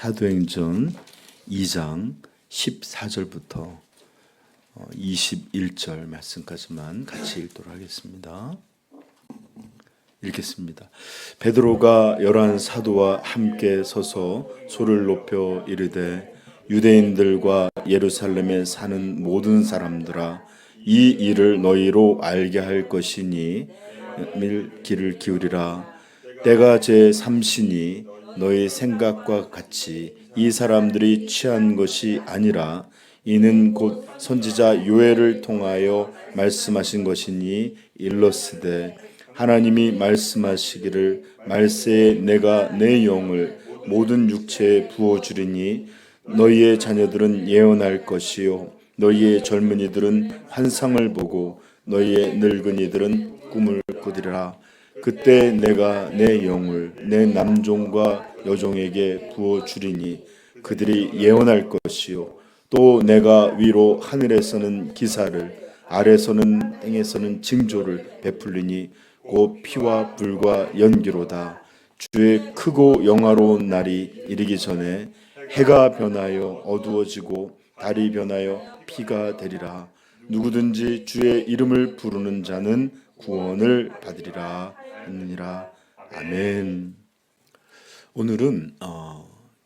사도행전 2장 14절부터 21절 말씀까지만 같이 읽도록 하겠습니다. 읽겠습니다. 베드로가 11 사도와 함께 서서 소를 높여 이르되 유대인들과 예루살렘에 사는 모든 사람들아, 이 일을 너희로 알게 할 것이니 귀를 기울이라. 때가 제3시니 너희 생각과 같이 이 사람들이 취한 것이 아니라 이는 곧 선지자 요엘을 통하여 말씀하신 것이니 일러스되 하나님이 말씀하시기를 말세에 내가 내 영을 모든 육체에 부어주리니 너희의 자녀들은 예언할 것이요 너희의 젊은이들은 환상을 보고 너희의 늙은이들은 꿈을 꾸리라. 그때 내가 내 영을 내 남종과 여종에게 부어주리니 그들이 예언할 것이요 또 내가 위로 하늘에서는 기사를 아래서는 땅에서는 징조를 베풀리니 곧 피와 불과 연기로다. 주의 크고 영화로운 날이 이르기 전에 해가 변하여 어두워지고 달이 변하여 피가 되리라. 누구든지 주의 이름을 부르는 자는 구원을 받으리라 했느니라. 아멘. 오늘은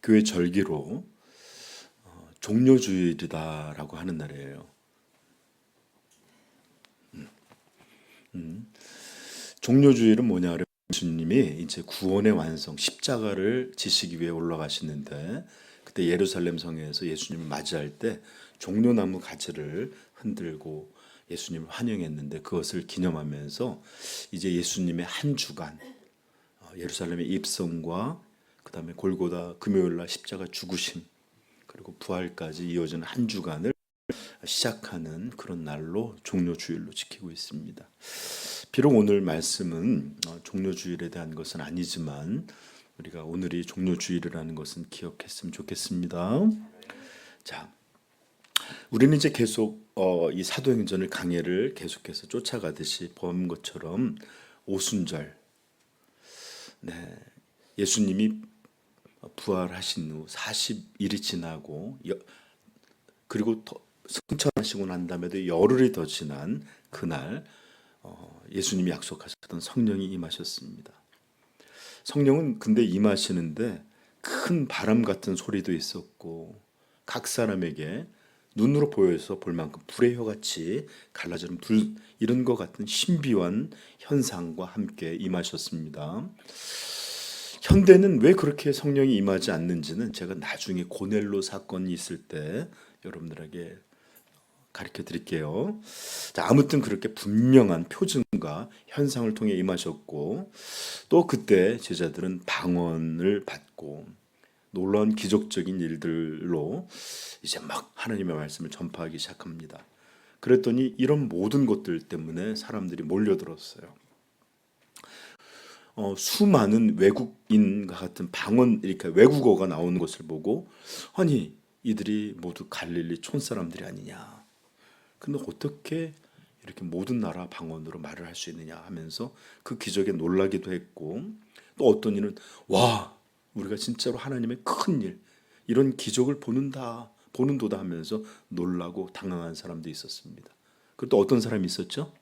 교회 절기로 종료주일이다라고 하는 날이에요. 종료주일은 뭐냐 그러면 예수님이 이제 구원의 완성 십자가를 지시기 위해 올라가시는데, 그때 예루살렘 성에서 예수님을 맞이할 때 종려나무 가지를 흔들고 예수님을 환영했는데, 그것을 기념하면서 이제 예수님의 한 주간, 예루살렘의 입성과 그 다음에 골고다 금요일날 십자가 죽으심 그리고 부활까지 이어지는 한 주간을 시작하는 그런 날로 종료주일로 지키고 있습니다. 비록 오늘 말씀은 종료주일에 대한 것은 아니지만 우리가 오늘이 종료주일이라는 것은 기억했으면 좋겠습니다. 자, 우리는 이제 계속 이 사도행전을 강해를 계속해서 쫓아가듯이 본 것처럼 오순절, 예수님이 부활하신 후 40일이 지나고 그리고 승천하시고 난 다음에도 열흘이 더 지난 그날 예수님이 약속하셨던 성령이 임하셨습니다. 성령은 근데 임하시는데 큰 바람 같은 소리도 있었고 각 사람에게 눈으로 보여서 볼 만큼 불의 혀같이 갈라지는 불 이런 것 같은 신비한 현상과 함께 임하셨습니다. 현대는 왜 그렇게 성령이 임하지 않는지는 제가 나중에 고넬로 사건이 있을 때 여러분들에게 가르쳐 드릴게요. 자, 아무튼 그렇게 분명한 표징과 현상을 통해 임하셨고, 또 그때 제자들은 방언을 받고 놀라운 기적적인 일들로 이제 막 하나님의 말씀을 전파하기 시작합니다. 그랬더니 이런 모든 것들 때문에 사람들이 몰려들었어요. 수많은 외국인과 같은 방언, 이렇게 외국어가 나오는 것을 보고, 아니 이들이 모두 갈릴리 촌사람들이 아니냐, 근데 어떻게 이렇게 모든 나라 방언으로 말을 할 수 있느냐 하면서 그 기적에 놀라기도 했고, 또 어떤 이는 와, 우리가 진짜로 하나님의 큰 일, 이런 기적을 보는도다 하면서 놀라고 당황한 사람도 있었습니다. 그리고 또 어떤 사람이 있었죠?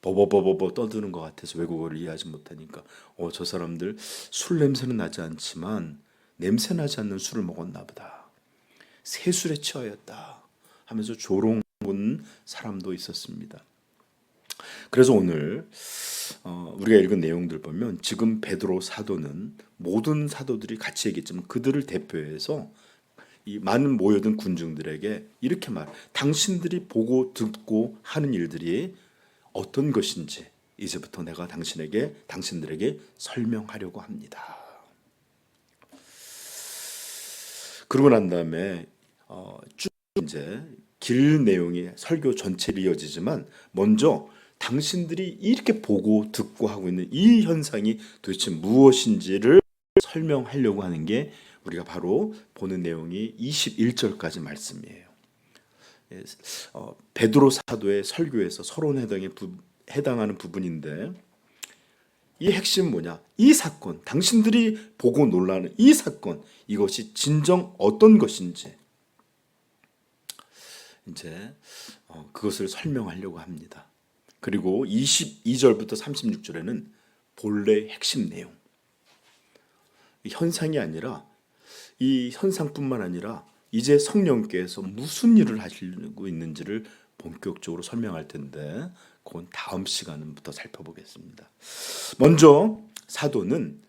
버버버버버 떠드는 것 같아서 외국어를 이해하지 못하니까 저 사람들 술 냄새는 나지 않지만 냄새 나지 않는 술을 먹었나 보다, 세술에 취하였다 하면서 조롱 본 사람도 있었습니다. 그래서 오늘 우리가 읽은 내용들 보면 지금 베드로 사도는 모든 사도들이 같이 얘기했지만 그들을 대표해서 이 많은 모여든 군중들에게 이렇게 당신들이 보고 듣고 하는 일들이 어떤 것인지 이제부터 내가 당신들에게 설명하려고 합니다. 그러고 난 다음에 쭉 이제 길 내용이 설교 전체를 이어지지만 먼저 당신들이 이렇게 보고 듣고 하고 있는 이 현상이 도대체 무엇인지를 설명하려고 하는 게 우리가 바로 보는 내용이 21절까지 말씀이에요. 베드로 사도의 설교에서 서론에 해당하는 부분인데, 이 핵심은 뭐냐? 이 사건, 당신들이 보고 놀라는 이 사건, 이것이 진정 어떤 것인지 이제 그것을 설명하려고 합니다. 그리고 22절부터 36절에는 본래 핵심 내용, 현상이 아니라 이 현상뿐만 아니라 이제 성령께서 무슨 일을 하시고 있는지를 본격적으로 설명할 텐데 그건 다음 시간부터 살펴보겠습니다. 먼저 사도는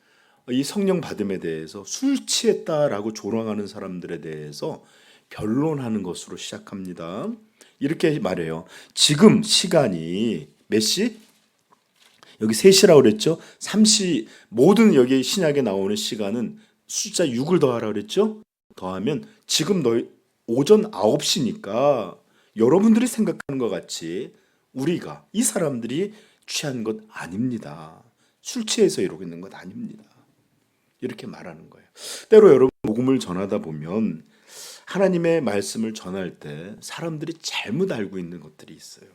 이 성령 받음에 대해서 술 취했다라고 조롱하는 사람들에 대해서 변론하는 것으로 시작합니다. 이렇게 말해요. 지금 시간이 몇 시? 여기 3시라고 그랬죠? 3시, 모든 여기 신약에 나오는 시간은 숫자 6을 더하라 그랬죠? 더하면 지금 너희 오전 9시니까 여러분들이 생각하는 것 같이 우리가 이 사람들이 취한 것 아닙니다. 술 취해서 이러고 있는 것 아닙니다. 이렇게 말하는 거예요. 때로 여러분 복음을 전하다 보면 하나님의 말씀을 전할 때 사람들이 잘못 알고 있는 것들이 있어요.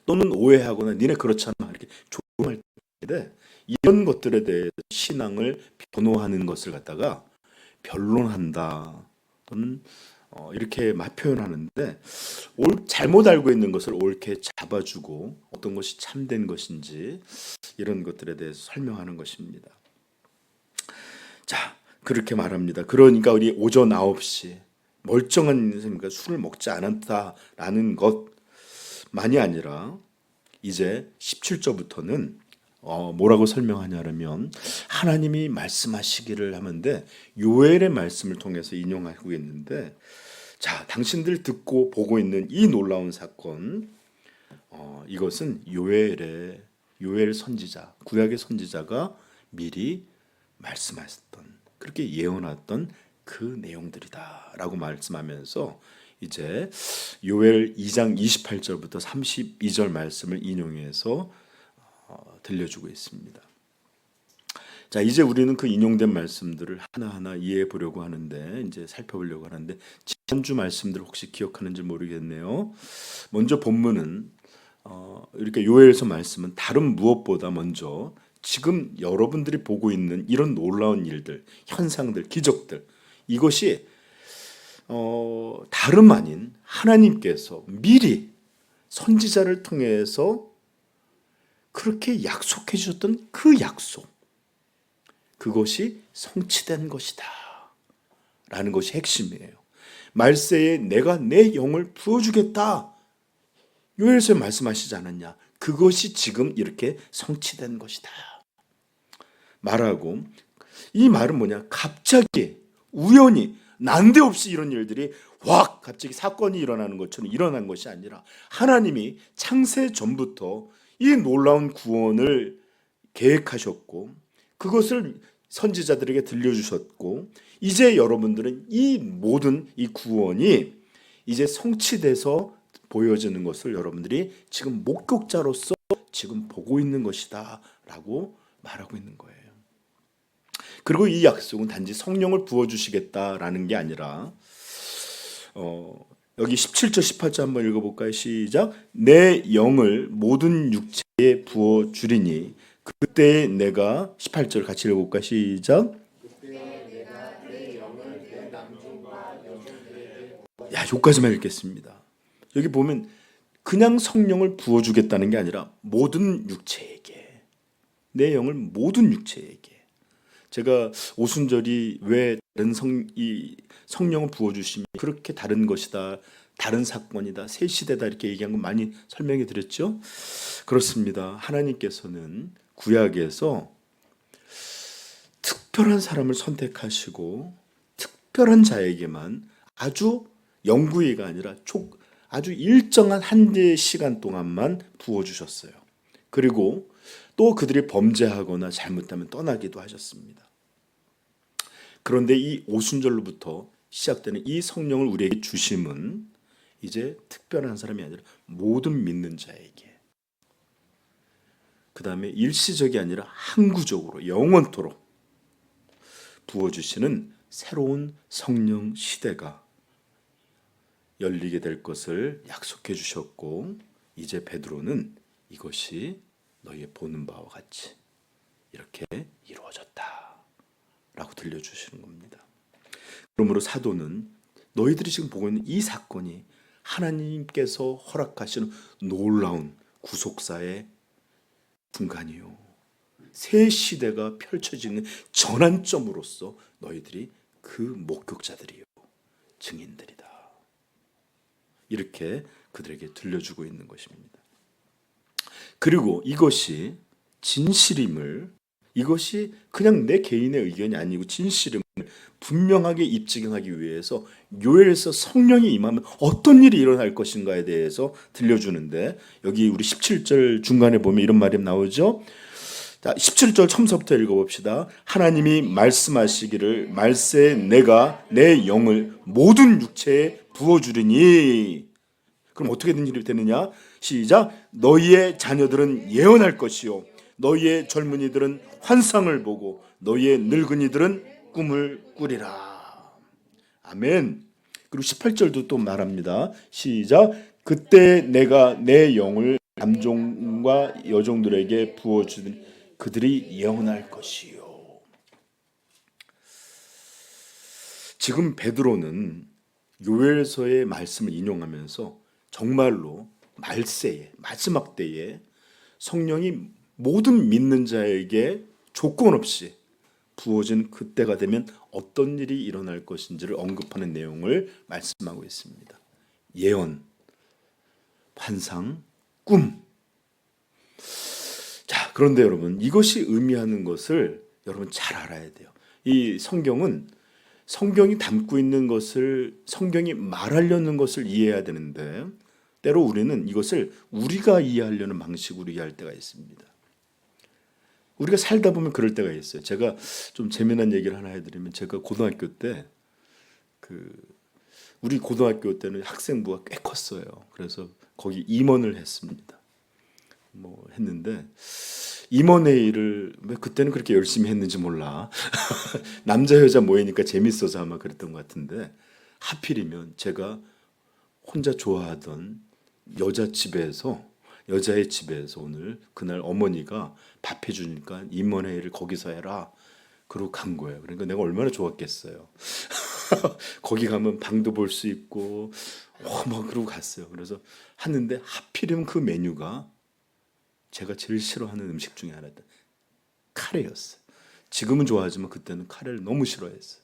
또는 오해하거나 니네 그렇잖아 이렇게 조롱할 때 이런 것들에 대해 신앙을 변호하는 것을 갖다가 변론한다 또는 이렇게 표현하는데 잘못 알고 있는 것을 옳게 잡아주고 어떤 것이 참된 것인지 이런 것들에 대해서 설명하는 것입니다. 자, 그렇게 말합니다. 그러니까 우리 오전 9시 멀쩡한 인생과 술을 먹지 않았다라는 것만이 아니라 이제 17절부터는 뭐라고 설명하냐면 하나님이 말씀하시기를 하는데 요엘의 말씀을 통해서 인용하고 있는데 자, 당신들 듣고 보고 있는 이 놀라운 사건 이것은 요엘 선지자, 구약의 선지자가 미리 말씀하셨던 그렇게 예언했던 그 내용들이다라고 말씀하면서 이제 요엘 2장 28절부터 32절 말씀을 인용해서 들려주고 있습니다. 자, 이제 우리는 그 인용된 말씀들을 하나하나 이해해 보려고 하는데 이제 살펴보려고 하는데 지난주 말씀들 혹시 기억하는지 모르겠네요. 먼저 본문은 이렇게 요엘서 말씀은 다른 무엇보다 먼저 지금 여러분들이 보고 있는 이런 놀라운 일들, 현상들, 기적들 이것이 다름 아닌 하나님께서 미리 선지자를 통해서 그렇게 약속해 주셨던 그 약속 그것이 성취된 것이다 라는 것이 핵심이에요. 말세에 내가 내 영을 부어주겠다 요엘서에 말씀하시지 않았냐. 그것이 지금 이렇게 성취된 것이다 말하고 이 말은 뭐냐 갑자기 우연히 난데없이 이런 일들이 확 갑자기 사건이 일어나는 것처럼 일어난 것이 아니라 하나님이 창세 전부터 이 놀라운 구원을 계획하셨고 그것을 선지자들에게 들려주셨고 이제 여러분들은 이 모든 이 구원이 이제 성취돼서 보여지는 것을 여러분들이 지금 목격자로서 지금 보고 있는 것이다 라고 말하고 있는 거예요. 그리고 이 약속은 단지 성령을 부어주시겠다라는 게 아니라 여기 17절 18절 한번 읽어볼까요? 시작. 내 영을 모든 육체에 부어주리니 그때 내가 18절 같이 읽어볼까요? 시작. 야, 여기까지만 읽겠습니다. 여기 보면 그냥 성령을 부어주겠다는 게 아니라 모든 육체에게 내 영을 모든 육체에게 제가 오순절이 왜 다른 성령을 부어주시면 그렇게 다른 것이다 다른 사건이다 새 시대다 이렇게 얘기한 거 많이 설명해 드렸죠. 그렇습니다. 하나님께서는 구약에서 특별한 사람을 선택하시고 특별한 자에게만 아주 영구히가 아니라 아주 일정한 한대 시간 동안만 부어주셨어요. 그리고 또 그들이 범죄하거나 잘못하면 떠나기도 하셨습니다. 그런데 이 오순절로부터 시작되는 이 성령을 우리에게 주심은 이제 특별한 사람이 아니라 모든 믿는 자에게 그 다음에 일시적이 아니라 항구적으로 영원토록 부어주시는 새로운 성령 시대가 열리게 될 것을 약속해 주셨고 이제 베드로는 이것이 너희의 보는 바와 같이 이렇게 이루어졌다라고 들려주시는 겁니다. 그러므로 사도는 너희들이 지금 보고 있는 이 사건이 하나님께서 허락하시는 놀라운 구속사의 순간이요, 새 시대가 펼쳐지는 전환점으로서 너희들이 그 목격자들이요, 증인들이다, 이렇게 그들에게 들려주고 있는 것입니다. 그리고 이것이 진실임을, 이것이 그냥 내 개인의 의견이 아니고 진실임을 분명하게 입증하기 위해서 요엘에서 성령이 임하면 어떤 일이 일어날 것인가에 대해서 들려주는데, 여기 우리 17절 중간에 보면 이런 말이 나오죠. 자, 17절 처음부터 읽어봅시다. 하나님이 말씀하시기를 말세 내가 내 영을 모든 육체에 부어주리니. 그럼 어떻게 된 일이 되느냐? 시작. 너희의 자녀들은 예언할 것이요, 너희의 젊은이들은 환상을 보고 너희의 늙은이들은 꿈을 꾸리라. 아멘. 그리고 18절도 또 말합니다. 시작. 그때 내가 내 영을 남종과 여종들에게 부어주니 그들이 예언할 것이요. 지금 베드로는 요엘서의 말씀을 인용하면서 정말로 말세에, 마지막 때에 성령이 모든 믿는 자에게 조건 없이 부어진 그때가 되면 어떤 일이 일어날 것인지를 언급하는 내용을 말씀하고 있습니다. 예언, 환상, 꿈. 자, 그런데 여러분, 이것이 의미하는 것을 여러분 잘 알아야 돼요. 이 성경은 성경이 담고 있는 것을, 성경이 말하려는 것을 이해해야 되는데, 때로 우리는 이것을 우리가 이해하려는 방식으로 이해할 때가 있습니다. 우리가 살다 보면 그럴 때가 있어요. 제가 좀 재미난 얘기를 하나 해드리면, 제가 고등학교 때 우리 고등학교 때는 학생부가 꽤 컸어요. 그래서 거기 임원을 했습니다. 했는데 임원회의를 왜 그때는 그렇게 열심히 했는지 몰라. 남자 여자 모이니까 재밌어서 아마 그랬던 것 같은데, 하필이면 제가 혼자 좋아하던 여자의 집에서 오늘 그날 어머니가 밥 해주니까 임원회의를 거기서 해라, 그러고 간 거예요. 그러니까 내가 얼마나 좋았겠어요. 거기 가면 방도 볼 수 있고 그러고 갔어요. 그래서 하는데 하필이면 그 메뉴가 제가 제일 싫어하는 음식 중에 하나였다. 카레였어요. 지금은 좋아하지만 그때는 카레를 너무 싫어했어요.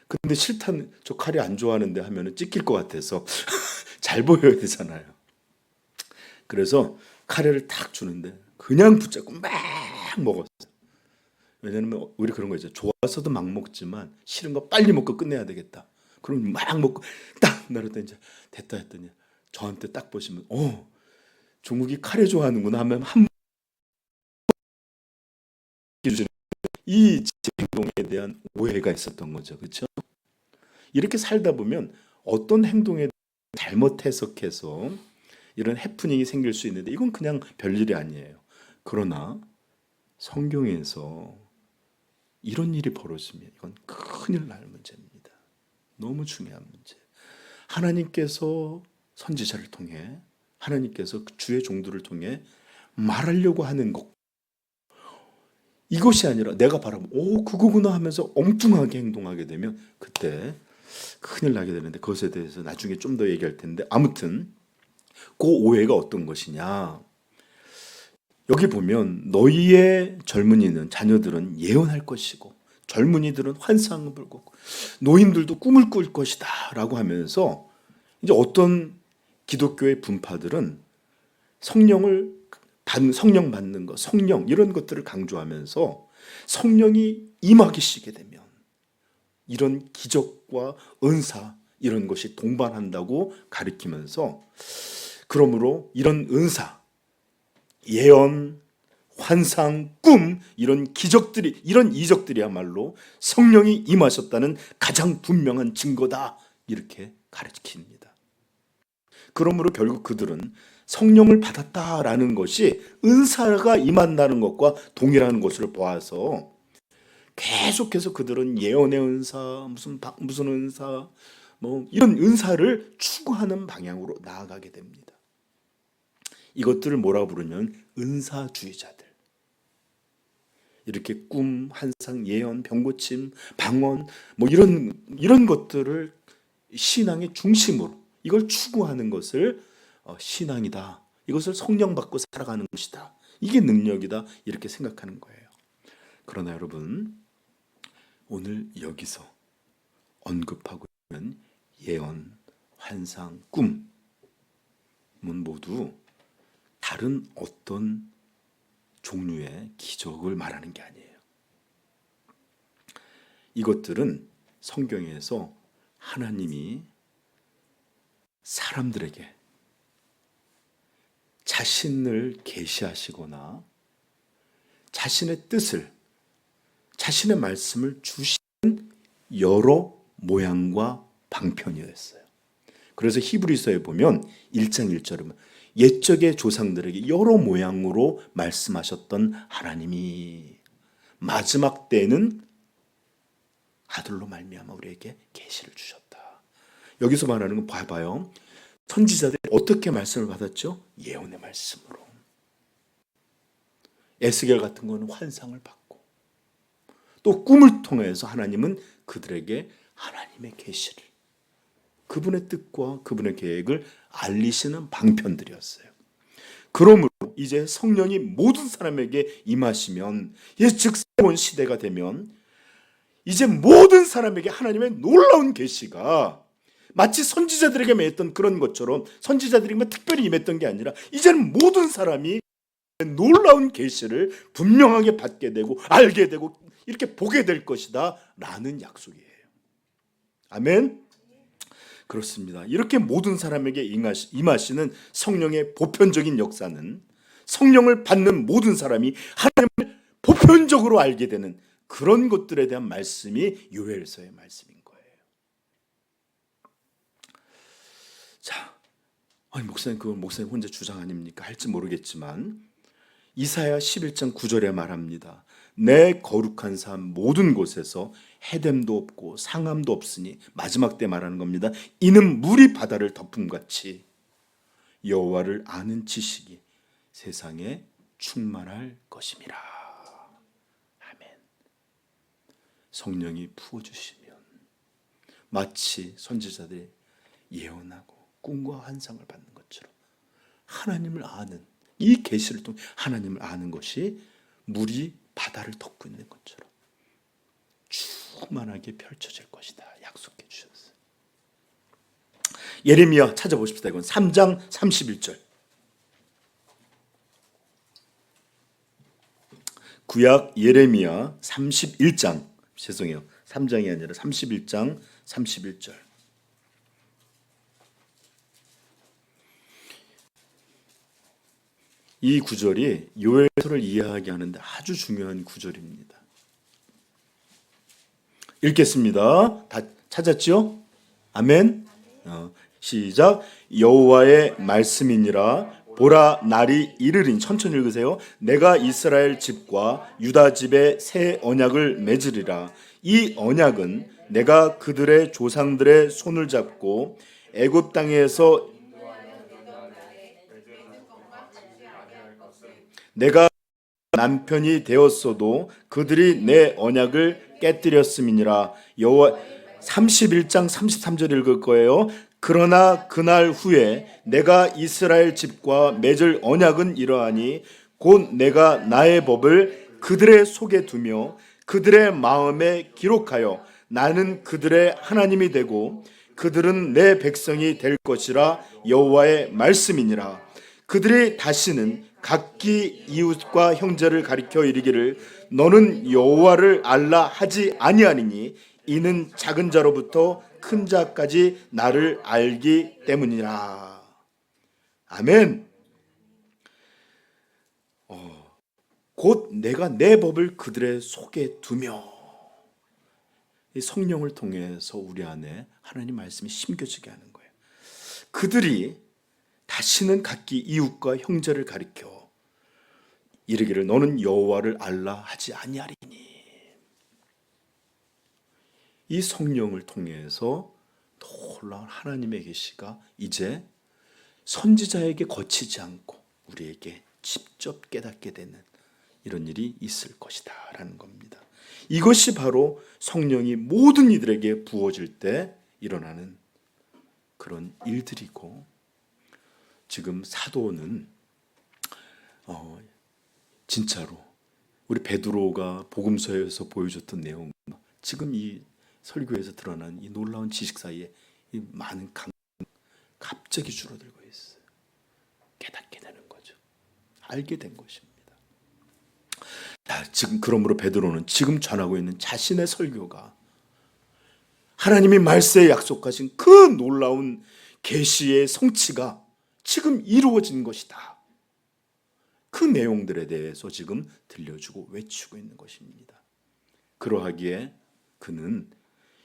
근데 싫다는, 저 카레 안 좋아하는데 하면은 찍힐 것 같아서 잘 보여야 되잖아요. 그래서 카레를 딱 주는데 그냥 붙잡고 막 먹었어요. 왜냐면 우리 그런 거 있죠. 좋아서도 막 먹지만 싫은 거 빨리 먹고 끝내야 되겠다. 그럼 막 먹고 딱 나랬더니 이제 됐다 했더니 저한테 딱 보시면 종국이 카레 좋아하는구나 하면 한 이 행동에 대한 오해가 있었던 거죠. 그렇죠? 이렇게 살다 보면 어떤 행동에 잘못 해석해서 이런 해프닝이 생길 수 있는데, 이건 그냥 별일이 아니에요. 그러나 성경에서 이런 일이 벌어지면 이건 큰일 날 문제입니다. 너무 중요한 문제. 하나님께서 선지자를 통해, 하나님께서 주의 종들을 통해 말하려고 하는 것, 이것이 아니라 내가 바라보면 그거구나 하면서 엉뚱하게 행동하게 되면 그때 큰일 나게 되는데, 그것에 대해서 나중에 좀 더 얘기할 텐데, 아무튼 그 오해가 어떤 것이냐, 여기 보면 너희의 젊은이는, 자녀들은 예언할 것이고 젊은이들은 환상을 보고 노인들도 꿈을 꿀 것이다 라고 하면서, 이제 어떤 기독교의 분파들은 성령 받는 것, 성령 이런 것들을 강조하면서 성령이 임하시게 되면 이런 기적과 은사 이런 것이 동반한다고 가리키면서, 그러므로 이런 은사, 예언, 환상, 꿈, 이런 기적들이, 이런 이적들이야말로 성령이 임하셨다는 가장 분명한 증거다, 이렇게 가르칩니다. 그러므로 결국 그들은 성령을 받았다라는 것이 은사가 임한다는 것과 동일한 것을 보아서 계속해서 그들은 예언의 은사, 무슨 은사, 이런 은사를 추구하는 방향으로 나아가게 됩니다. 이것들을 뭐라고 부르냐면 은사주의자들. 이렇게 꿈, 환상, 예언, 병고침, 방언 뭐 이런 것들을 신앙의 중심으로 이걸 추구하는 것을 신앙이다. 이것을 성령 받고 살아가는 것이다. 이게 능력이다. 이렇게 생각하는 거예요. 그러나 여러분, 오늘 여기서 언급하고 있는 예언, 환상, 꿈은 모두 다른 어떤 종류의 기적을 말하는 게 아니에요. 이것들은 성경에서 하나님이 사람들에게 자신을 계시하시거나 자신의 뜻을, 자신의 말씀을 주신 여러 모양과 방편이었어요. 그래서 히브리서에 보면 1장 1절에 옛적의 조상들에게 여러 모양으로 말씀하셨던 하나님이 마지막 때에는 아들로 말미암아 우리에게 계시를 주셨다. 여기서 말하는 건 봐봐요. 선지자들이 어떻게 말씀을 받았죠? 예언의 말씀으로. 에스겔 같은 거는 환상을 받고, 또 꿈을 통해서 하나님은 그들에게 하나님의 계시를, 그분의 뜻과 그분의 계획을 알리시는 방편들이었어요. 그러므로 이제 성령이 모든 사람에게 임하시면, 즉 새로운 시대가 되면 이제 모든 사람에게 하나님의 놀라운 계시가 마치 선지자들에게 임했던 그런 것처럼, 선지자들에게만 특별히 임했던 게 아니라 이제는 모든 사람이 놀라운 계시를 분명하게 받게 되고 알게 되고 이렇게 보게 될 것이다 라는 약속이에요. 아멘. 그렇습니다. 이렇게 모든 사람에게 임하시는 성령의 보편적인 역사는 성령을 받는 모든 사람이 하나님을 보편적으로 알게 되는 그런 것들에 대한 말씀이 요엘서의 말씀인 거예요. 자, 아니 목사님, 그건 목사님 혼자 주장 아닙니까? 할지 모르겠지만 이사야 11장 9절에 말합니다. 내 거룩한 삶 모든 곳에서 해됨도 없고 상함도 없으니, 마지막 때 말하는 겁니다. 이는 물이 바다를 덮음같이 여호와를 아는 지식이 세상에 충만할 것임이라. 아멘. 성령이 부어주시면 마치 선지자들이 예언하고 꿈과 환상을 받는 것처럼 하나님을 아는, 이 계시를 통해 하나님을 아는 것이 물이 바다를 덮고 있는 것처럼 충만하게 펼쳐질 것이다 약속해 주셨어요. 예레미야 찾아보십시다. 이건 3장 31절. 구약 예레미야 31장, 죄송해요, 3장이 아니라 31장 31절. 이 구절이 요엘서를 이해하게 하는데 아주 중요한 구절입니다. 읽겠습니다. 다 찾았죠? 아멘. 시작. 여호와의 말씀이니라. 보라, 날이 이르리니, 천천히 읽으세요. 내가 이스라엘 집과 유다 집에 새 언약을 맺으리라. 이 언약은 내가 그들의 조상들의 손을 잡고 애굽 땅에서 내가 남편이 되었어도 그들이 내 언약을 깨뜨렸음이니라. 여호와 31장 33절 읽을 거예요. 그러나 그날 후에 내가 이스라엘 집과 맺을 언약은 이러하니 곧 내가 나의 법을 그들의 속에 두며 그들의 마음에 기록하여 나는 그들의 하나님이 되고 그들은 내 백성이 될 것이라. 여호와의 말씀이니라. 그들이 다시는 각기 이웃과 형제를 가리켜 이르기를 너는 여호와를 알라 하지 아니하니니 이는 작은 자로부터 큰 자까지 나를 알기 때문이라. 아멘. 곧 내가 내 법을 그들의 속에 두며, 이 성령을 통해서 우리 안에 하나님 말씀이 심겨지게 하는 거예요. 그들이 다시는 각기 이웃과 형제를 가리켜 이르기를 너는 여호와를 알라 하지 아니하리니. 이 성령을 통해서 놀라운 하나님의 계시가 이제 선지자에게 거치지 않고 우리에게 직접 깨닫게 되는 이런 일이 있을 것이다 라는 겁니다. 이것이 바로 성령이 모든 이들에게 부어질 때 일어나는 그런 일들이고, 지금 사도는 진짜로 우리 베드로가 복음서에서 보여줬던 내용, 지금 이 설교에서 드러난 이 놀라운 지식 사이에 이 많은 갑자기 줄어들고 있어요. 깨닫게 되는 거죠. 알게 된 것입니다. 지금 그러므로 베드로는 지금 전하고 있는 자신의 설교가 하나님이 말세에 약속하신 그 놀라운 계시의 성취가 지금 이루어진 것이다. 그 내용들에 대해서 지금 들려주고 외치고 있는 것입니다. 그러하기에 그는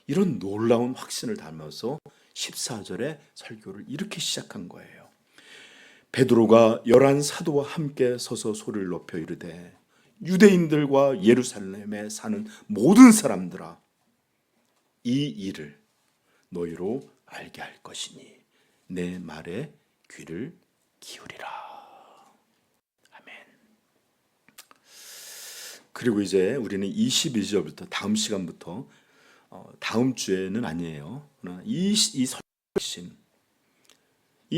이런 놀라운 확신을 담아서 14절에 설교를 이렇게 시작한 거예요. 베드로가 11 사도와 함께 서서 소리를 높여 이르되 유대인들과 예루살렘에 사는 모든 사람들아, 이 일을 너희로 알게 할 것이니 내 말에 귀를 기울이라. 아멘. 그리고 이제 우리는 22절부터 다음 시간부터 다음 주에는 아니에요. 이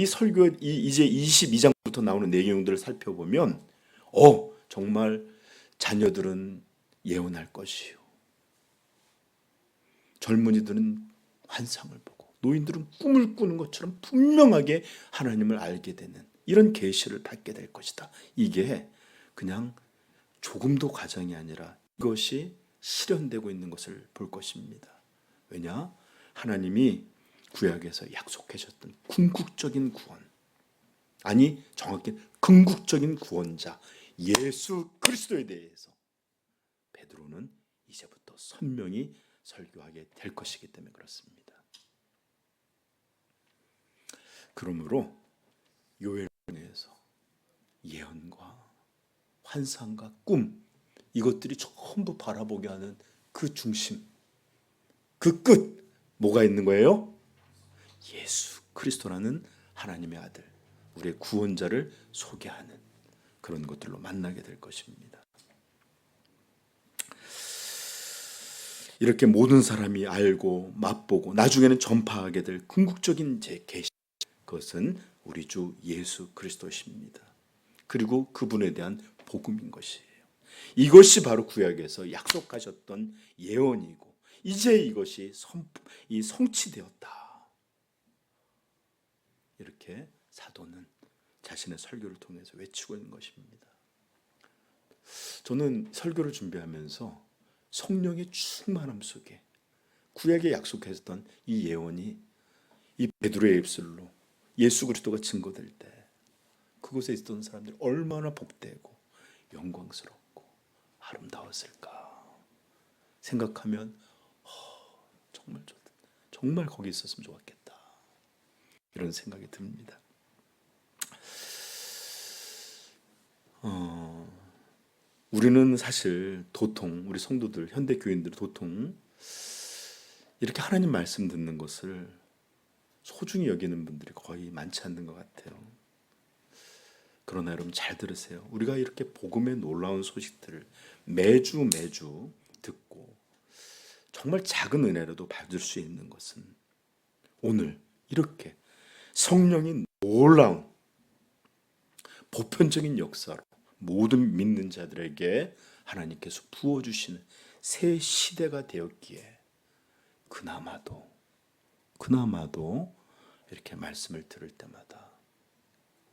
설교 이제 22장부터 나오는 내용들을 살펴보면 정말 자녀들은 예언할 것이요, 젊은이들은 환상을 보고 노인들은 꿈을 꾸는 것처럼 분명하게 하나님을 알게 되는 이런 계시를 받게 될 것이다. 이게 그냥 조금도 과정이 아니라 이것이 실현되고 있는 것을 볼 것입니다. 왜냐? 하나님이 구약에서 약속하셨던 궁극적인 구원, 아니 정확히 궁극적인 구원자 예수 그리스도에 대해서 베드로는 이제부터 선명히 설교하게 될 것이기 때문에 그렇습니다. 그러므로 요엘을 통해서 예언과 환상과 꿈, 이것들이 전부 바라보게 하는 그 중심, 그 끝, 뭐가 있는 거예요? 예수 그리스도라는 하나님의 아들, 우리의 구원자를 소개하는 그런 것들로 만나게 될 것입니다. 이렇게 모든 사람이 알고 맛보고 나중에는 전파하게 될 궁극적인 계시, 그것은 우리 주 예수 그리스도십니다. 그리고 그분에 대한 복음인 것이에요. 이것이 바로 구약에서 약속하셨던 예언이고 이제 이것이 성취되었다. 이렇게 사도는 자신의 설교를 통해서 외치고 있는 것입니다. 저는 설교를 준비하면서 성령의 충만함 속에 구약에 약속했던 이 예언이 이 베드로의 입술로 예수 그리스도가 증거될 때 그곳에 있던 사람들이 얼마나 복되고 영광스럽고 아름다웠을까 생각하면 정말 거기 있었으면 좋았겠다, 이런 생각이 듭니다. 우리는 사실 도통 우리 성도들, 현대 교인들 도통 이렇게 하나님 말씀 듣는 것을 소중히 여기는 분들이 거의 많지 않는 것 같아요. 그러나 여러분 잘 들으세요. 우리가 이렇게 복음의 놀라운 소식들을 매주 듣고 정말 작은 은혜라도 받을 수 있는 것은 오늘 이렇게 성령이 놀라운 보편적인 역사로 모든 믿는 자들에게 하나님께서 부어주시는 새 시대가 되었기에 그나마도 이렇게 말씀을 들을 때마다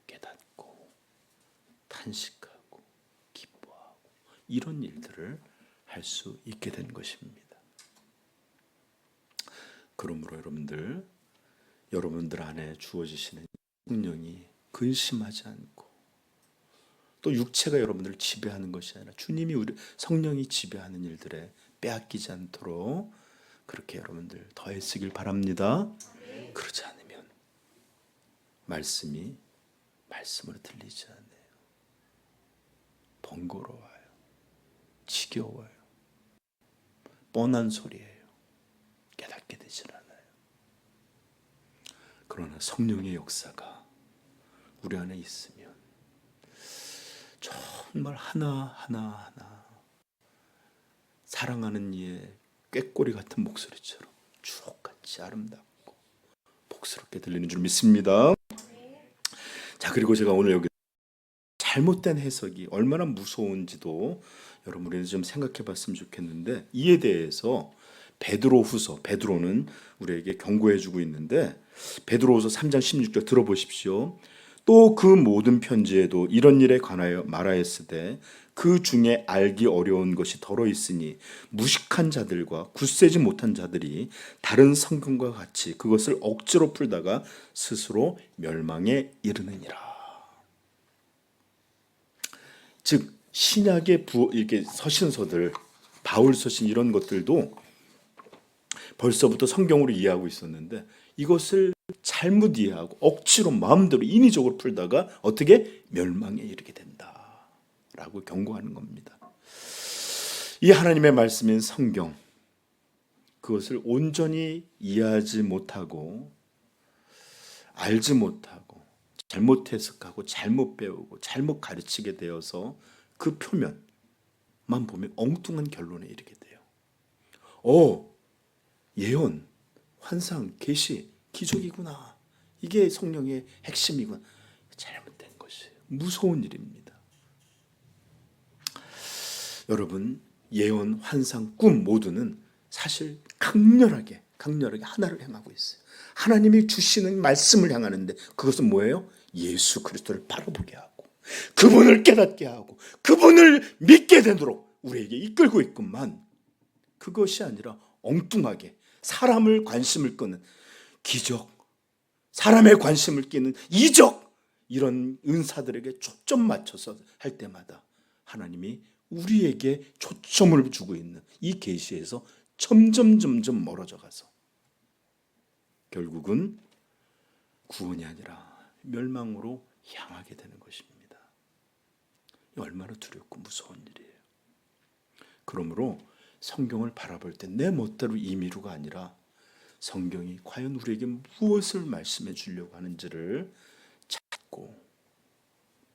깨닫고 탄식하고 기뻐하고 이런 일들을 할 수 있게 된 것입니다. 그러므로 여러분들 안에 주어지시는 성령이 근심하지 않고 또 육체가 여러분들을 지배하는 것이 아니라 주님이 성령이 지배하는 일들에 빼앗기지 않도록 그렇게 여러분들 더 애쓰길 바랍니다. 그렇지 않으면 말씀으로 들리지 않아요. 번거로워요. 지겨워요. 뻔한 소리예요. 깨닫게 되질 않아요. 그러나 성령의 역사가 우리 안에 있으면 정말 하나하나 사랑하는 이의 꾀꼬리 같은 목소리처럼 주옥같이 아름답고 복스럽게 들리는 줄 믿습니다. 자, 그리고 제가 오늘 여기 잘못된 해석이 얼마나 무서운지도 여러분 우리는 좀 생각해 봤으면 좋겠는데, 이에 대해서 베드로는 우리에게 경고해 주고 있는데, 베드로후서 3장 16절 들어보십시오. 또 그 모든 편지에도 이런 일에 관하여 말하였으되 그 중에 알기 어려운 것이 더러 있으니 무식한 자들과 굳세지 못한 자들이 다른 성경과 같이 그것을 억지로 풀다가 스스로 멸망에 이르느니라. 즉 신약의 이렇게 서신서들, 바울 서신 이런 것들도 벌써부터 성경으로 이해하고 있었는데, 이것을 잘못 이해하고 억지로 마음대로 인위적으로 풀다가 어떻게 멸망에 이르게 된다라고 경고하는 겁니다. 이 하나님의 말씀인 성경, 그것을 온전히 이해하지 못하고 알지 못하고 잘못 해석하고 잘못 배우고 잘못 가르치게 되어서 그 표면만 보면 엉뚱한 결론에 이르게 돼요. 예언, 환상, 계시, 기적이구나. 이게 성령의 핵심이구나. 잘못된 것이에요. 무서운 일입니다. 여러분, 예언, 환상, 꿈 모두는 사실 강렬하게 하나를 향하고 있어요. 하나님이 주시는 말씀을 향하는데, 그것은 뭐예요? 예수 그리스도를 바라보게 하고 그분을 깨닫게 하고 그분을 믿게 되도록 우리에게 이끌고 있구만. 그것이 아니라 엉뚱하게 사람을 관심을 끄는 기적, 사람의 관심을 끼는 이적, 이런 은사들에게 초점 맞춰서 할 때마다 하나님이 우리에게 초점을 주고 있는 이 계시에서 점점 멀어져 가서 결국은 구원이 아니라 멸망으로 향하게 되는 것입니다. 얼마나 두렵고 무서운 일이에요. 그러므로 성경을 바라볼 때 내 멋대로 임의로가 아니라 성경이 과연 우리에게 무엇을 말씀해 주려고 하는지를 찾고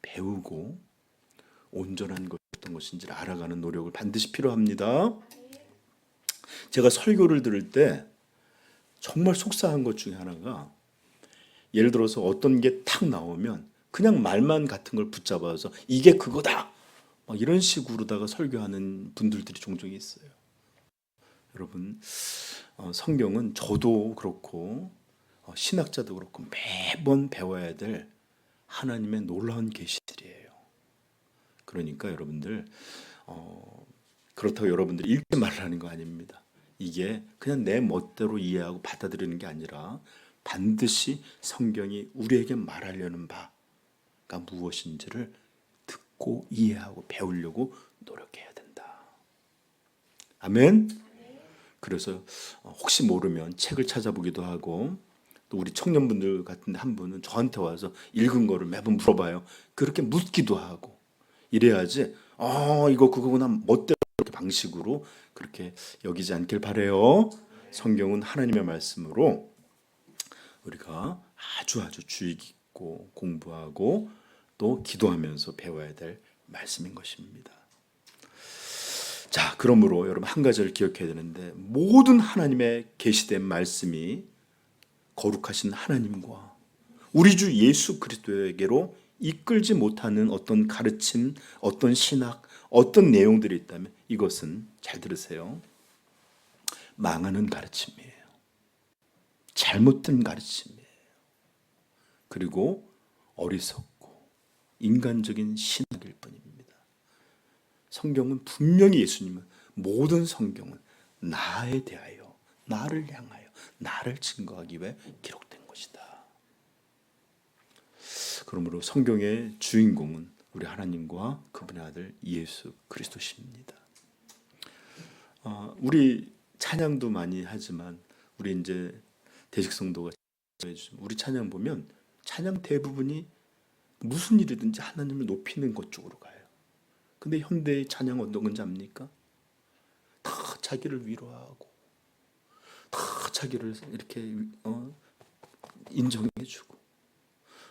배우고 온전한 것이 어떤 것인지를 알아가는 노력을 반드시 필요합니다. 제가 설교를 들을 때 정말 속상한 것 중에 하나가, 예를 들어서 어떤 게 탁 나오면 그냥 말만 같은 걸 붙잡아서 이게 그거다 막 이런 식으로다가 설교하는 분들이 종종 있어요. 여러분, 성경은 저도 그렇고 신학자도 그렇고 매번 배워야 될 하나님의 놀라운 계시들이에요. 그러니까 여러분들 그렇다고 여러분들이 읽지 말라는 거 아닙니다. 이게 그냥 내 멋대로 이해하고 받아들이는 게 아니라 반드시 성경이 우리에게 말하려는 바가 무엇인지를 듣고 이해하고 배우려고 노력해야 된다. 아멘. 그래서 혹시 모르면 책을 찾아보기도 하고, 또 우리 청년분들 같은데 한 분은 저한테 와서 읽은 거를 매번 물어봐요. 그렇게 묻기도 하고 이래야지 이거 그거구나 멋대로 이렇게 방식으로 그렇게 여기지 않길 바래요. 성경은 하나님의 말씀으로 우리가 아주 주의 깊고 공부하고 또 기도하면서 배워야 될 말씀인 것입니다. 자, 그러므로 여러분 한 가지를 기억해야 되는데, 모든 하나님의 계시된 말씀이 거룩하신 하나님과 우리 주 예수 그리스도에게로 이끌지 못하는 어떤 가르침, 어떤 신학, 어떤 내용들이 있다면 이것은, 잘 들으세요, 망하는 가르침이에요. 잘못된 가르침이에요. 그리고 어리석고 인간적인 신학일 뿐입니다. 성경은 분명히, 예수님은 모든 성경은 나에 대하여, 나를 향하여, 나를 증거하기 위해 기록된 것이다. 그러므로 성경의 주인공은 우리 하나님과 그분의 아들 예수 그리스도십니다. 우리 찬양도 많이 하지만 우리 이제 대식성도가 우리 찬양 보면 찬양 대부분이 무슨 일이든지 하나님을 높이는 것 쪽으로 가요. 근데 현대의 찬양 어떤 건지 압니까? 다 자기를 위로하고 다 자기를 이렇게 인정해주고,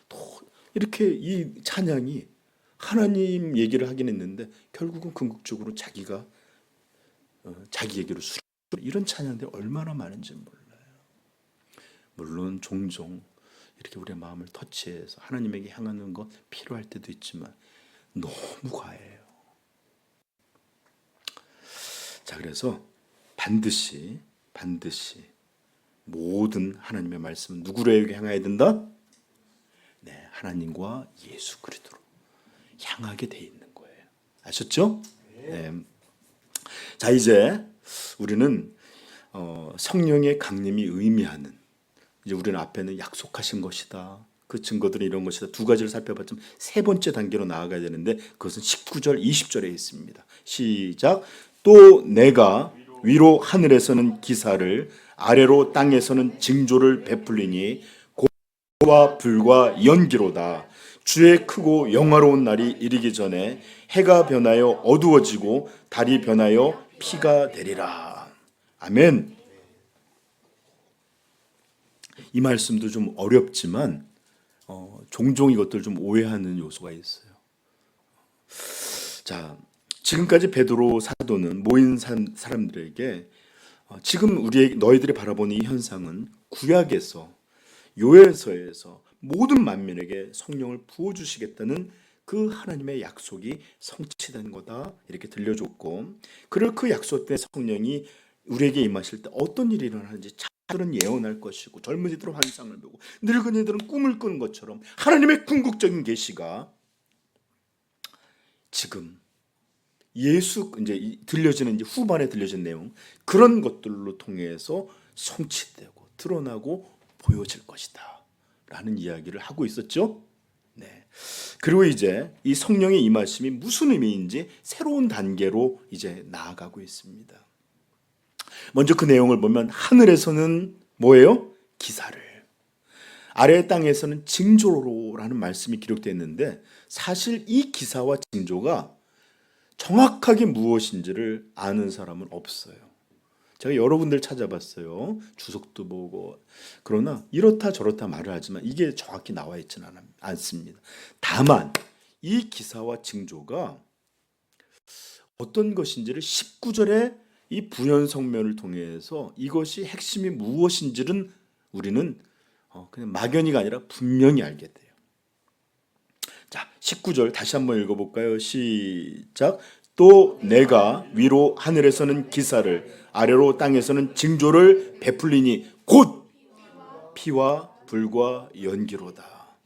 또 이렇게 이 찬양이 하나님 얘기를 하긴 했는데 결국은 궁극적으로 자기가 자기 얘기로 이런 찬양들이 얼마나 많은지 몰라요. 물론 종종 이렇게 우리의 마음을 터치해서 하나님에게 향하는 것 필요할 때도 있지만 너무 과해요. 자, 그래서 반드시 모든 하나님의 말씀은 누구에게 향해야 된다? 네, 하나님과 예수 그리스도로 향하게 돼 있는 거예요. 아셨죠? 네. 자, 이제 우리는 성령의 강림이 의미하는, 이제 우리는 앞에는 약속하신 것이다, 그 증거들은 이런 것이다, 두 가지를 살펴봤지만 세 번째 단계로 나아가야 되는데 그것은 19절 20절에 있습니다. 시작. 또 내가 위로 하늘에서는 기사를, 아래로 땅에서는 징조를 베풀리니 고와 불과 연기로다. 주의 크고 영화로운 날이 이르기 전에 해가 변하여 어두워지고 달이 변하여 피가 되리라. 아멘. 이 말씀도 좀 어렵지만 종종 이것들 좀 오해하는 요소가 있어요. 자, 지금까지 베드로 사도는 모인 사람들에게 지금 너희들이 바라보는 이 현상은 구약에서, 요엘서에서 모든 만민에게 성령을 부어주시겠다는 그 하나님의 약속이 성취된 거다, 이렇게 들려줬고, 그리고 그 약속된 성령이 우리에게 임하실 때 어떤 일이 일어나는지 자들은 예언할 것이고, 젊은이들은 환상을 보고, 늙은이들은 꿈을 꾸는 것처럼 하나님의 궁극적인 계시가 지금 예수 이제 들려지는, 이제 후반에 들려진 내용, 그런 것들로 통해서 성취되고 드러나고 보여질 것이다 라는 이야기를 하고 있었죠. 네. 그리고 이제 이 성령의 임하심이 무슨 의미인지 새로운 단계로 이제 나아가고 있습니다. 먼저 그 내용을 보면 하늘에서는 뭐예요? 기사를, 아래 땅에서는 징조로라는 말씀이 기록되어 있는데, 사실 이 기사와 징조가 정확하게 무엇인지를 아는 사람은 없어요. 제가 여러분들 찾아봤어요. 주석도 보고. 그러나 이렇다 저렇다 말을 하지만 이게 정확히 나와 있지는 않습니다. 다만 이 기사와 징조가 어떤 것인지를 19절에 이 부연성면을 통해서 이것이 핵심이 무엇인지는 우리는 그냥 막연히가 아니라 분명히 알게 돼요. 자, 19절 다시 한번 읽어볼까요? 시작. 또 내가 위로 하늘에서는 기사를, 아래로 땅에서는 징조를 베풀리니 곧 피와 불과 연기로다.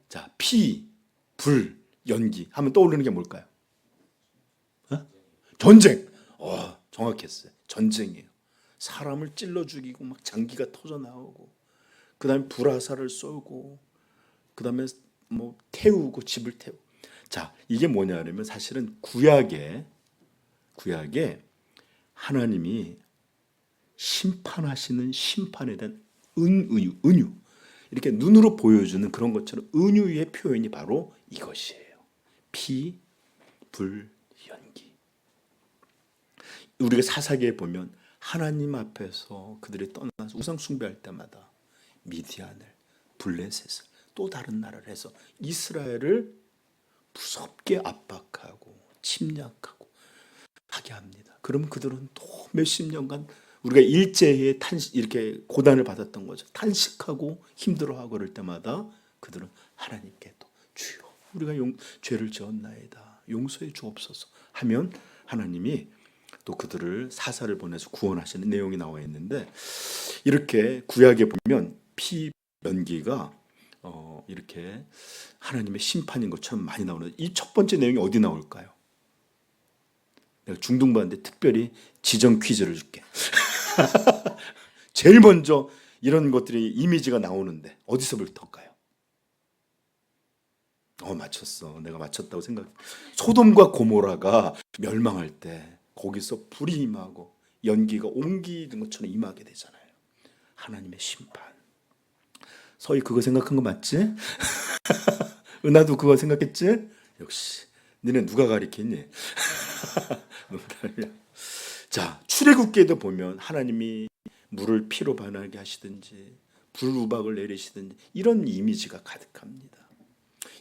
자, 피, 불, 연기 하면 떠오르는 게 뭘까요? 전쟁. 정확했어요. 전쟁이에요. 사람을 찔러 죽이고 막 장기가 터져 나오고, 그다음에 불화살을 쏘고, 그다음에 뭐 태우고, 집을 태우고. 자, 이게 뭐냐면 사실은 구약에 하나님이 심판하시는 심판에 대한 은유, 이렇게 눈으로 보여주는 그런 것처럼 은유의 표현이 바로 이것이에요. 피, 불, 연기. 우리가 사사기에 보면 하나님 앞에서 그들이 떠나서 우상 숭배할 때마다 미디안을, 블레셋을, 또 다른 나라를 해서 이스라엘을 무섭게 압박하고 침략하고 하게 합니다. 그럼 그들은 또 몇십 년간 우리가 일제에 이렇게 고난을 받았던 거죠. 탄식하고 힘들어하고 그럴 때마다 그들은 하나님께 또 주여 우리가 죄를 지었나이다, 용서해 주옵소서 하면 하나님이 또 그들을 사사를 보내서 구원하시는 내용이 나와 있는데, 이렇게 구약에 보면 피, 연기가 이렇게 하나님의 심판인 것처럼 많이 나오는데, 이 첫 번째 내용이 어디 나올까요? 내가 중등부한테 특별히 지정 퀴즈를 줄게. 제일 먼저 이런 것들이 이미지가 나오는데 어디서부터일까요? 맞췄어. 내가 맞췄다고 생각. 소돔과 고모라가 멸망할 때 거기서 불이 임하고 연기가 옮기는 것처럼 임하게 되잖아요. 하나님의 심판. 서희 그거 생각한 거 맞지? 은하도 그거 생각했지? 역시 너네 누가 가르쳤니? 자, 출애굽기에도 보면 하나님이 물을 피로 변하게 하시든지 불우박을 내리시든지 이런 이미지가 가득합니다.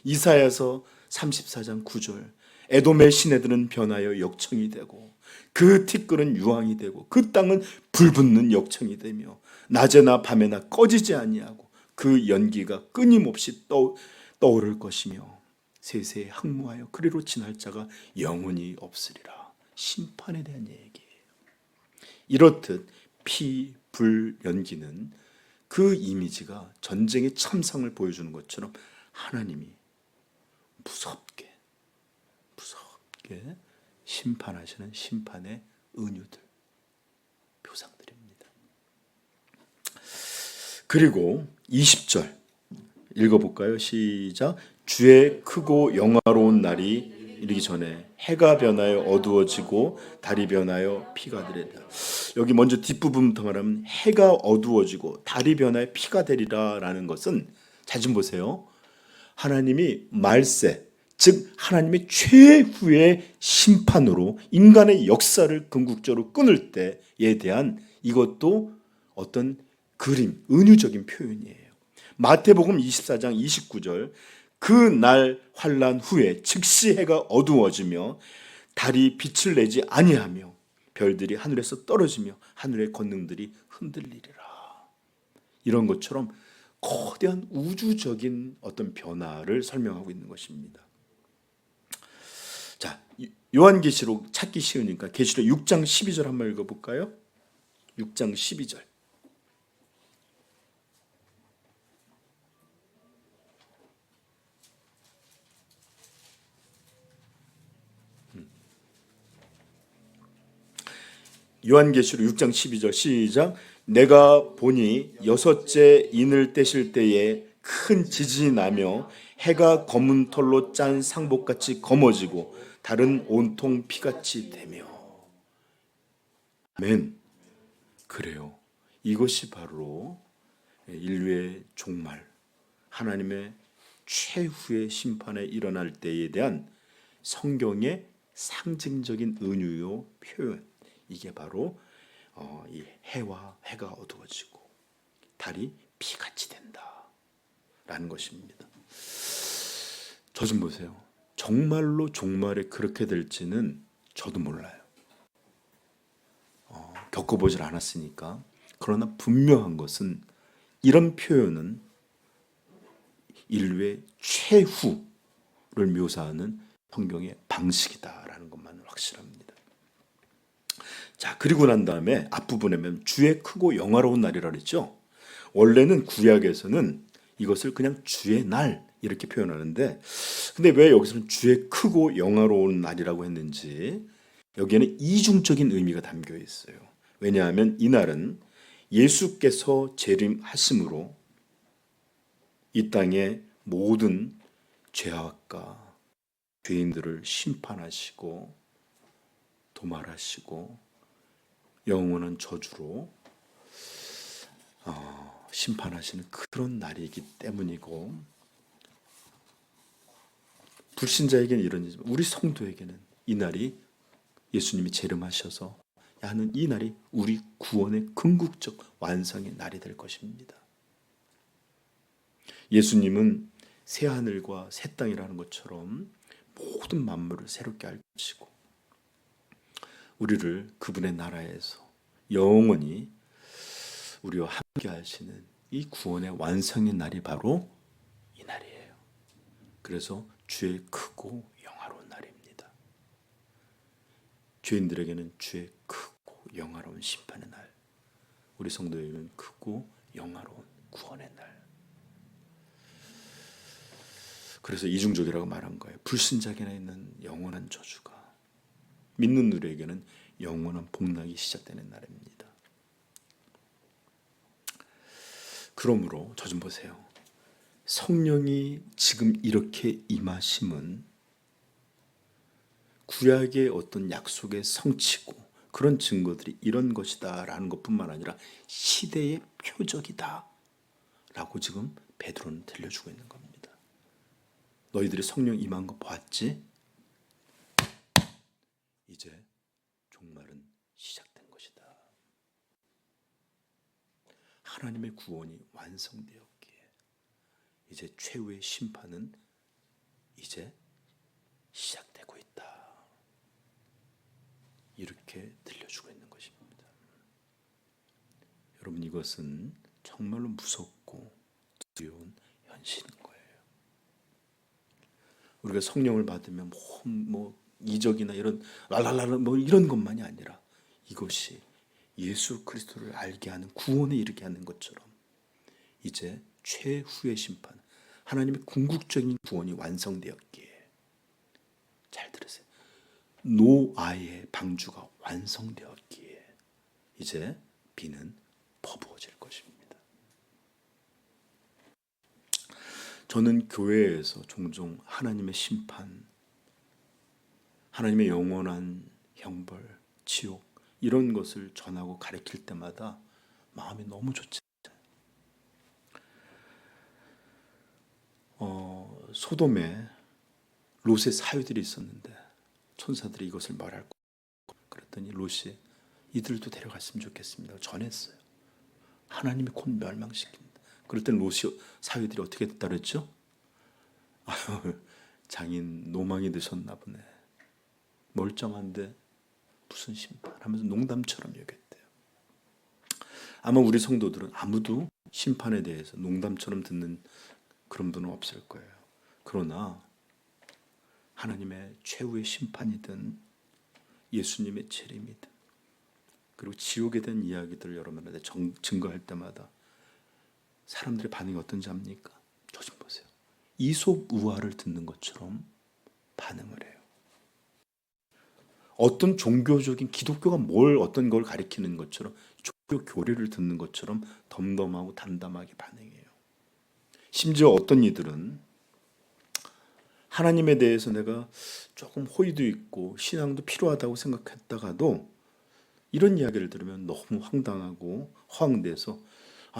이사야서 34장 9절 에돔의 시내들은 변하여 역청이 되고 그 티끌은 유황이 되고 그 땅은 불붙는 역청이 되며 낮에나 밤에나 꺼지지 아니하고 그 연기가 끊임없이 떠오를 것이며 세세에 항무하여 그리로 지날 자가 영원히 없으리라. 심판에 대한 얘기예요. 이렇듯 피, 불, 연기는 그 이미지가 전쟁의 참상을 보여주는 것처럼 하나님이 무섭게 심판하시는 심판의 은유들, 표상들입니다. 그리고 20절 읽어볼까요? 시작. 주의 크고 영화로운 날이 이르기 전에 해가 변하여 어두워지고 달이 변하여 피가 되리라. 여기 먼저 뒷부분부터 말하면 해가 어두워지고 달이 변하여 피가 되리라 라는 것은 잘 좀 보세요. 하나님이 말세, 즉 하나님의 최후의 심판으로 인간의 역사를 궁극적으로 끊을 때에 대한 이것도 어떤 그림, 은유적인 표현이에요. 마태복음 24장 29절 그 날 환난 후에 즉시 해가 어두워지며 달이 빛을 내지 아니하며 별들이 하늘에서 떨어지며 하늘의 권능들이 흔들리리라. 이런 것처럼 거대한 우주적인 어떤 변화를 설명하고 있는 것입니다. 자, 요한계시록 찾기 쉬우니까 계시록 6장 12절 한번 읽어볼까요? 6장 12절. 요한계시록 6장 12절 시작. 내가 보니 여섯째 인을 떼실 때에 큰 지진이 나며 해가 검은 털로 짠 상복같이 검어지고 달은 온통 피같이 되며. 아멘. 그래요. 이것이 바로 인류의 종말, 하나님의 최후의 심판에 일어날 때에 대한 성경의 상징적인 은유요 표현. 이게 바로 이 해가 어두워지고 달이 피같이 된다라는 것입니다. 저 좀 보세요. 정말로 종말에 그렇게 될지는 저도 몰라요. 겪어보질 않았으니까. 그러나 분명한 것은 이런 표현은 인류의 최후를 묘사하는 성경의 방식이다라는 것만은 확실합니다. 자, 그리고 난 다음에 앞부분에 보면 주의 크고 영화로운 날이라 그랬죠. 원래는 구약에서는 이것을 그냥 주의 날 이렇게 표현하는데, 근데 왜 여기서는 주의 크고 영화로운 날이라고 했는지 여기에는 이중적인 의미가 담겨 있어요. 왜냐하면 이 날은 예수께서 재림하심으로 이 땅의 모든 죄악과 죄인들을 심판하시고 도말하시고 영원한 저주로 심판하시는 그런 날이기 때문이고, 불신자에게는 이런 일이지만 우리 성도에게는 이 날이 예수님이 재림하셔서 하는 이 날이 우리 구원의 궁극적 완성의 날이 될 것입니다. 예수님은 새 하늘과 새 땅이라는 것처럼 모든 만물을 새롭게 할 것이고 우리를 그분의 나라에서 영원히 우리와 함께 하시는 이 구원의 완성의 날이 바로 이 날이에요. 그래서 주의 크고 영화로운 날입니다. 죄인들에게는 주의 크고 영화로운 심판의 날, 우리 성도에게는 크고 영화로운 구원의 날. 그래서 이중적이라고 말한 거예요. 불신자에게는 있는 영원한 저주가 믿는 누리에게는 영원한 복락이 시작되는 날입니다. 그러므로 저 좀 보세요. 성령이 지금 이렇게 임하심은 구약의 어떤 약속의 성취고 그런 증거들이 이런 것이다라는 것뿐만 아니라 시대의 표적이다 라고 지금 베드로는 들려주고 있는 겁니다. 너희들이 성령 임한 거 봤지? 이제 종말은 시작된 것이다. 하나님의 구원이 완성되었기에 이제 최후의 심판은 이제 시작되고 있다. 이렇게 들려주고 있는 것입니다. 여러분, 이것은 정말로 무섭고 두려운 현실인 거예요. 우리가 성령을 받으면 뭐 이적이나 이런 랄랄랄라 뭐 이런 것만이 아니라 이것이 예수 그리스도를 알게 하는, 구원에 이르게 하는 것처럼 이제 최후의 심판, 하나님의 궁극적인 구원이 완성되었기에, 잘 들으세요, 노아의 방주가 완성되었기에 이제 비는 퍼부어질 것입니다. 저는 교회에서 종종 하나님의 심판, 하나님의 영원한 형벌, 지옥 이런 것을 전하고 가르칠 때마다 마음이 너무 좋지 않아요. 소돔에 롯의 사유들이 있었는데 천사들이 이것을 말할 거. 그랬더니 롯이 이들도 데려갔으면 좋겠습니다. 전했어요. 하나님이 곧 멸망시킵니다. 그럴 땐 롯이 사유들이 어떻게 됐다 그랬죠? 아유, 장인 노망이 드셨나 보네. 멀쩡한데 무슨 심판 하면서 농담처럼 여겼대요. 아마 우리 성도들은 아무도 심판에 대해서 농담처럼 듣는 그런 분은 없을 거예요. 그러나 하나님의 최후의 심판이든 예수님의 재림이든 그리고 지옥에 대한 이야기들을 여러분한테 증거할 때마다 사람들의 반응이 어떤지 압니까? 저 좀 보세요. 이솝 우화를 듣는 것처럼 반응을 해요. 어떤 종교적인 기독교가 어떤 걸 가리키는 것처럼, 종교 교리를 듣는 것처럼 덤덤하고 담담하게 반응해요. 심지어 어떤 이들은 하나님에 대해서 내가 조금 호의도 있고 신앙도 필요하다고 생각했다가도 이런 이야기를 들으면 너무 황당하고 허황돼서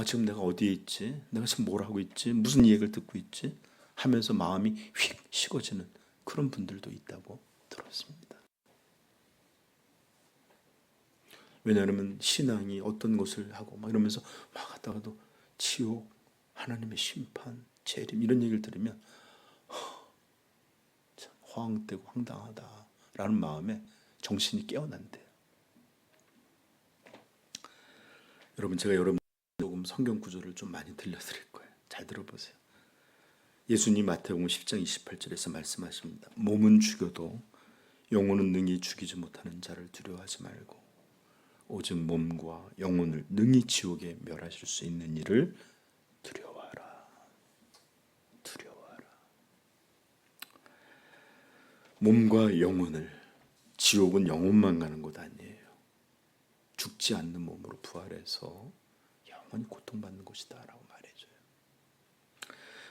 지금 내가 어디에 있지? 내가 지금 뭘 하고 있지? 무슨 이야기를 듣고 있지? 하면서 마음이 휙 식어지는 그런 분들도 있다고 들었습니다. 왜냐하면 신앙이 어떤 것을 하고 막 이러면서 막 하다가도 지옥, 하나님의 심판, 재림 이런 얘기를 들으면 참 허황되고 황당하다라는 마음에 정신이 깨어난대요. 여러분, 제가 여러분 조금 성경 구절을 좀 많이 들려드릴 거예요. 잘 들어보세요. 예수님 마태복음 10장 28절에서 말씀하십니다. 몸은 죽여도 영혼은 능히 죽이지 못하는 자를 두려워하지 말고 오직 몸과 영혼을 능히 지옥에 멸하실 수 있는 이를 두려워하라. 두려워하라. 몸과 영혼을, 지옥은 영혼만 가는 곳 아니에요. 죽지 않는 몸으로 부활해서 영원히 고통받는 곳이다 라고 말해줘요.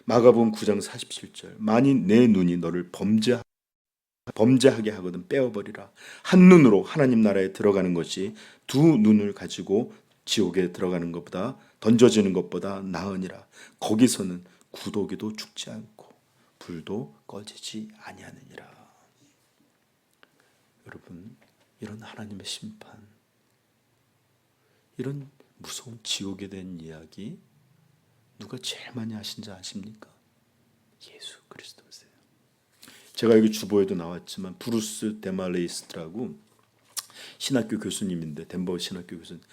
마가복음 9장 47절 만일 내 눈이 너를 범죄하게 하거든 빼어버리라. 한 눈으로 하나님 나라에 들어가는 것이 두 눈을 가지고 지옥에 들어가는 것보다, 던져지는 것보다 나으니라. 거기서는 구더기도 죽지 않고 불도 꺼지지 아니하느니라. 여러분, 이런 하나님의 심판, 이런 무서운 지옥에 대한 이야기 누가 제일 많이 하신지 아십니까? 예수 그리스도세요. 제가 여기 주보에도 나왔지만 브루스 데말레이스트라고 신학교 교수님인데, 덴버 신학교 교수님,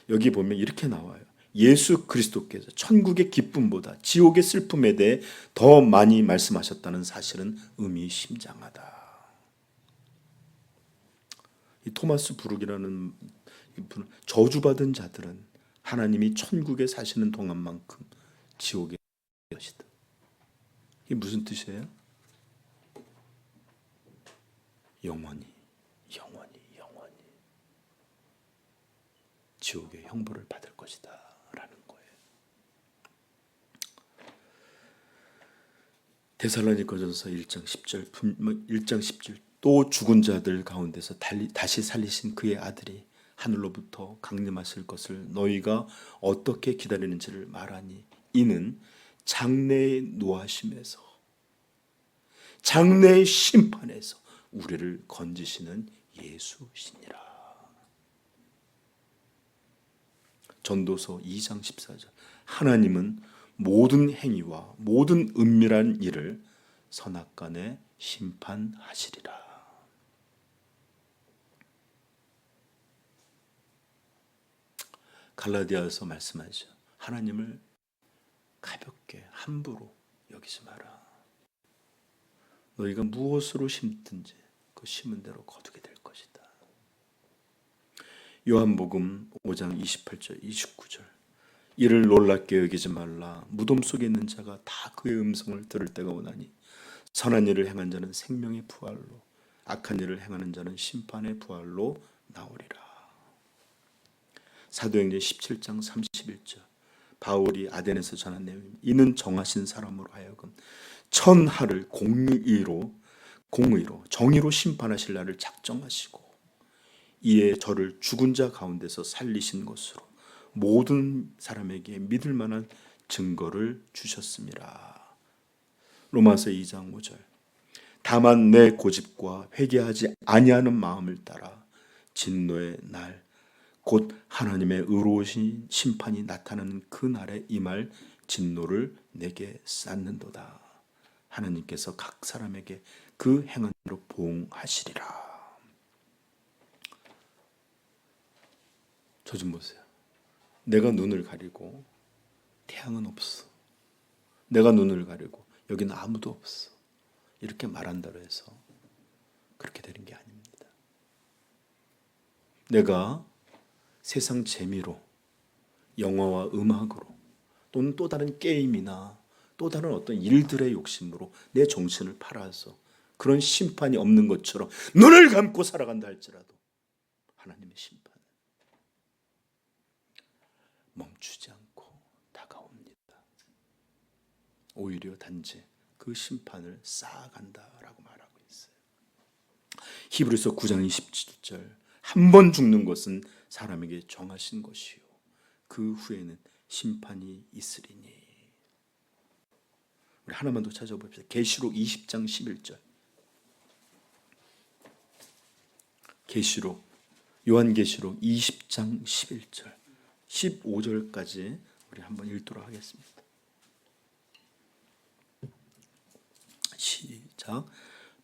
여기 보면 이렇게 나와요. 예수 그리스도께서 천국의 기쁨보다 지옥의 슬픔에 대해 더 많이 말씀하셨다는 사실은 의미심장하다. 이 토마스 브룩이라는 분은 저주받은 자들은 하나님이 천국에 사시는 동안만큼 지옥에 것이다. 이게 무슨 뜻이에요? 영원히 지옥의 형벌을 받을 것이다 라는 거예요. 데살로니가전서 1장 10절 또 죽은 자들 가운데서 다시 살리신 그의 아들이 하늘로부터 강림하실 것을 너희가 어떻게 기다리는지를 말하니 이는 장래의 노하심에서, 장래의 심판에서 우리를 건지시는 예수시니라. 전도서 2장 14절 하나님은 모든 행위와 모든 은밀한 일을 선악간에 심판하시리라. 갈라디아서 말씀하죠. 하나님을 가볍게 함부로 여기지 마라. 너희가 무엇으로 심든지 그 심은 대로 거두게 될 것이다. 요한복음 5장 28절 29절 이를 놀랍게 여기지 말라. 무덤 속에 있는 자가 다 그의 음성을 들을 때가 오나니 선한 일을 행한 자는 생명의 부활로 악한 일을 행하는 자는 심판의 부활로 나오리라. 사도행전 17장 31절 바울이 아덴에서 전한 내용입니다. 이는 정하신 사람으로 하여금 천하를 공의로 정의로 심판하실 날을 작정하시고 이에 저를 죽은 자 가운데서 살리신 것으로 모든 사람에게 믿을 만한 증거를 주셨습니다. 로마서 2장 5절 다만 내 고집과 회개하지 아니하는 마음을 따라 진노의 날 곧 하나님의 의로우신 심판이 나타나는 그 날에 임할 진노를 내게 쌓는도다. 하나님께서 각 사람에게 그 행한 대로 보응하시리라. 저 좀 보세요. 내가 눈을 가리고 태양은 없어. 내가 눈을 가리고 여기는 아무도 없어. 이렇게 말한다고 해서 그렇게 되는 게 아닙니다. 내가 세상 재미로 영화와 음악으로 또는 또 다른 게임이나 또 다른 어떤 일들의 욕심으로 내 정신을 팔아서 그런 심판이 없는 것처럼 눈을 감고 살아간다 할지라도 하나님의 심판은 멈추지 않고 다가옵니다. 오히려 단지 그 심판을 쌓아간다라고 말하고 있어요. 히브리서 9장 27절 한 번 죽는 것은 사람에게 정하신 것이요 그 후에는 심판이 있으리니. 우리 하나만 더 찾아봅시다. 계시록 20장 11절 계시록 요한계시록 20장 11절 15절까지 우리 한번 읽도록 하겠습니다. 시작.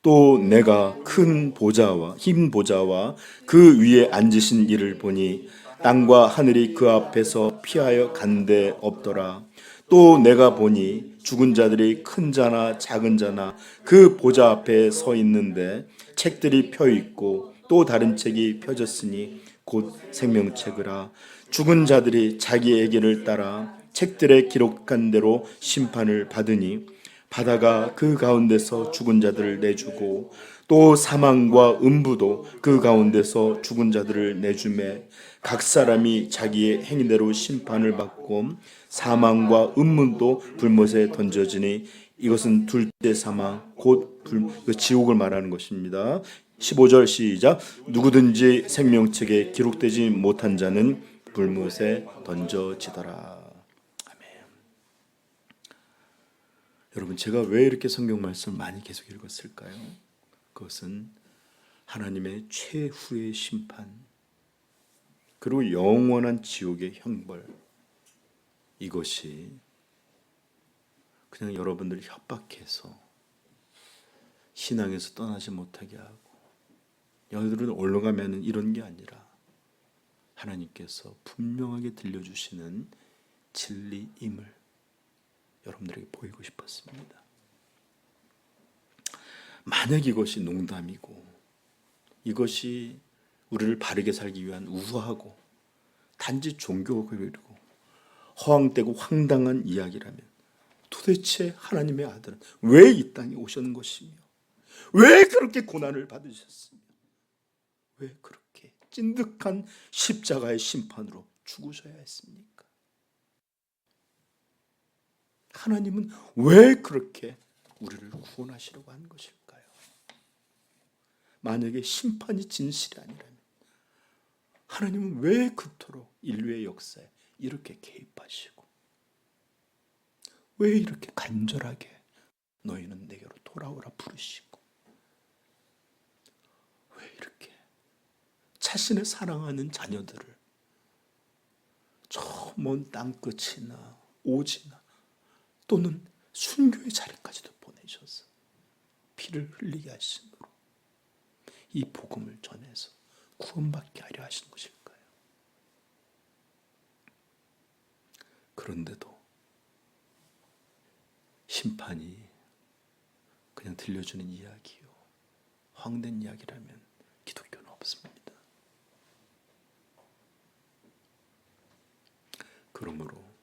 또 내가 큰 보좌와 흰 보좌와 그 위에 앉으신 이를 보니 땅과 하늘이 그 앞에서 피하여 간데 없더라. 또 내가 보니 죽은 자들이 큰 자나 작은 자나 그 보좌 앞에 서 있는데 책들이 펴 있고 또 다른 책이 펴졌으니 곧 생명책이라. 죽은 자들이 자기의 길을 따라 책들에 기록한 대로 심판을 받으니 바다가 그 가운데서 죽은 자들을 내주고 또 사망과 음부도 그 가운데서 죽은 자들을 내주매 각 사람이 자기의 행위대로 심판을 받고 사망과 음문도 불못에 던져지니 이것은 둘째 사망 곧 지옥을 말하는 것입니다. 15절 시작. 누구든지 생명책에 기록되지 못한 자는 불못에 던져지더라. 여러분, 제가 왜 이렇게 성경 말씀을 많이 계속 읽었을까요? 그것은 하나님의 최후의 심판 그리고 영원한 지옥의 형벌, 이것이 그냥 여러분들을 협박해서 신앙에서 떠나지 못하게 하고 여러분들은 올라가면 이런 게 아니라 하나님께서 분명하게 들려주시는 진리임을 여러분들에게 보이고 싶었습니다. 만약 이것이 농담이고 이것이 우리를 바르게 살기 위한 우아하고 단지 종교고 그리고 허황되고 황당한 이야기라면 도대체 하나님의 아들은 왜 이 땅에 오셨는 것이며 왜 그렇게 고난을 받으셨으며 왜 그렇게 찐득한 십자가의 심판으로 죽으셔야 했습니까? 하나님은 왜 그렇게 우리를 구원하시려고 하는 것일까요? 만약에 심판이 진실이 아니라면 하나님은 왜 그토록 인류의 역사에 이렇게 개입하시고 왜 이렇게 간절하게 너희는 내게로 돌아오라 부르시고 왜 이렇게 자신의 사랑하는 자녀들을 저 먼 땅끝이나 오지나 또는 순교의 자리까지도 보내셔서 피를 흘리게 하심으로 이 복음을 전해서 구원받게 하려 하신 것일까요? 그런데도 심판이 그냥 들려주는 이야기요, 헛된 이야기라면 기독교는 없습니다. 그러므로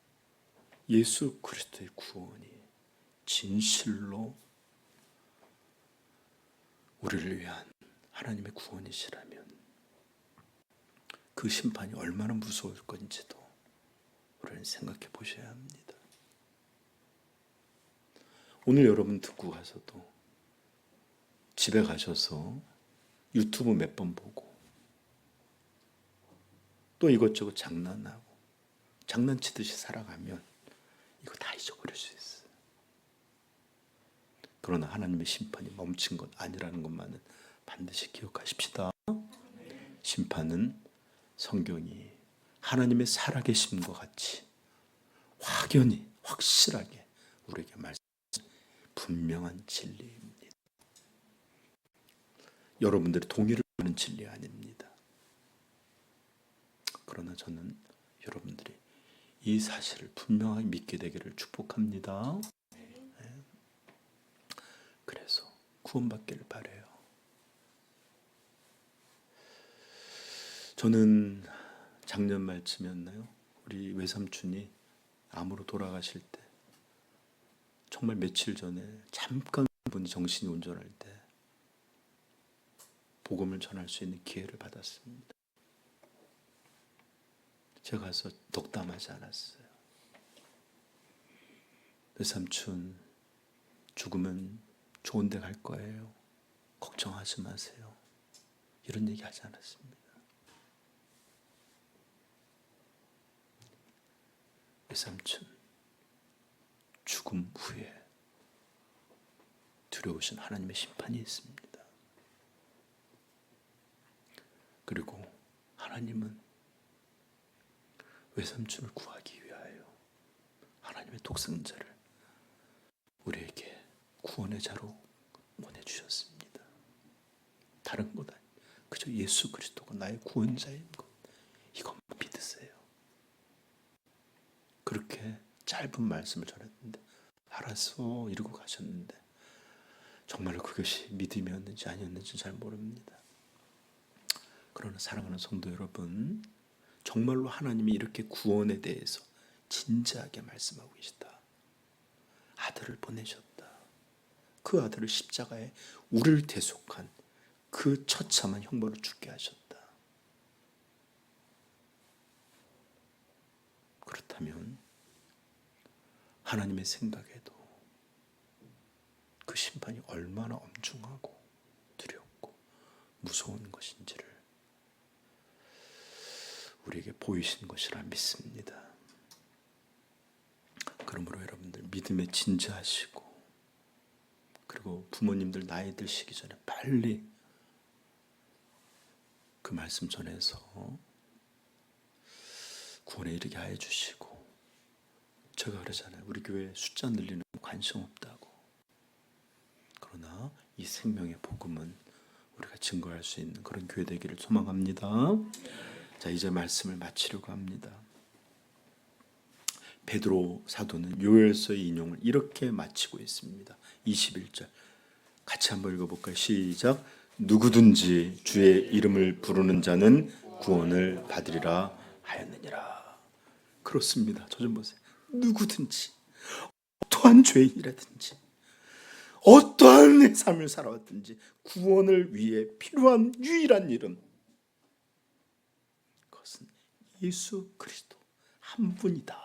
예수 그리스도의 구원이 진실로 우리를 위한 하나님의 구원이시라면 그 심판이 얼마나 무서울 건지도 우리는 생각해 보셔야 합니다. 오늘 여러분 듣고 가서도 집에 가셔서 유튜브 몇 번 보고 또 이것저것 장난하고 장난치듯이 살아가면 이거 다 잊어버릴 수 있어요. 그러나 하나님의 심판이 멈춘 것 아니라는 것만은 반드시 기억하십시다. 심판은 성경이 하나님의 살아계심과 같이 확연히 확실하게 우리에게 말씀하신 분명한 진리입니다. 여러분들이 동의를 하는 진리 아닙니다. 그러나 저는 여러분들이 이 사실을 분명하게 믿게 되기를 축복합니다. 그래서 구원받기를 바라요. 저는 작년 말쯤이었나요? 우리 외삼촌이 암으로 돌아가실 때 정말 며칠 전에 잠깐 분이 정신이 온전할 때 복음을 전할 수 있는 기회를 받았습니다. 제가 가서 덕담하지 않았어요. 외삼촌 죽으면 좋은 데 갈 거예요. 걱정하지 마세요. 이런 얘기 하지 않았습니다. 외삼촌 죽음 후에 두려우신 하나님의 심판이 있습니다. 그리고 하나님은 외삼촌을 구하기 위하여 하나님의 독생자를 우리에게 구원의 자로 보내주셨습니다. 다른 것 아니에요. 그저 예수 그리스도가 나의 구원자인 것, 이것만 믿으세요. 그렇게 짧은 말씀을 전했는데 알았어 이러고 가셨는데 정말로 그것이 믿음이었는지 아니었는지 잘 모릅니다. 그러나 사랑하는 성도 여러분, 정말로 하나님이 이렇게 구원에 대해서 진지하게 말씀하고 계시다. 아들을 보내셨다. 그 아들을 십자가에 우리를 대속한 그 처참한 형벌을 죽게 하셨다. 그렇다면 하나님의 생각에도 그 심판이 얼마나 엄중하고 두렵고 무서운 것인지를 우리에게 보이신 것이라 믿습니다. 그러므로 여러분들 믿음에 진지하시고, 그리고 부모님들 나이 드시기 전에 빨리 그 말씀 전해서 구원에 이르게 하여 주시고, 제가 그러잖아요. 우리 교회 숫자 늘리는 관심 없다고. 그러나 이 생명의 복음은 우리가 증거할 수 있는 그런 교회 되기를 소망합니다. 자, 이제 말씀을 마치려고 합니다. 베드로 사도는 요엘서의 인용을 이렇게 마치고 있습니다. 21절 같이 한번 읽어볼까요? 시작. 누구든지 주의 이름을 부르는 자는 구원을 받으리라 하였느니라. 그렇습니다. 저 좀 보세요. 누구든지, 어떠한 죄인이라든지, 어떠한 내 삶을 살아왔든지 구원을 위해 필요한 유일한 이름, 그것은 예수 그리스도 한 분이다.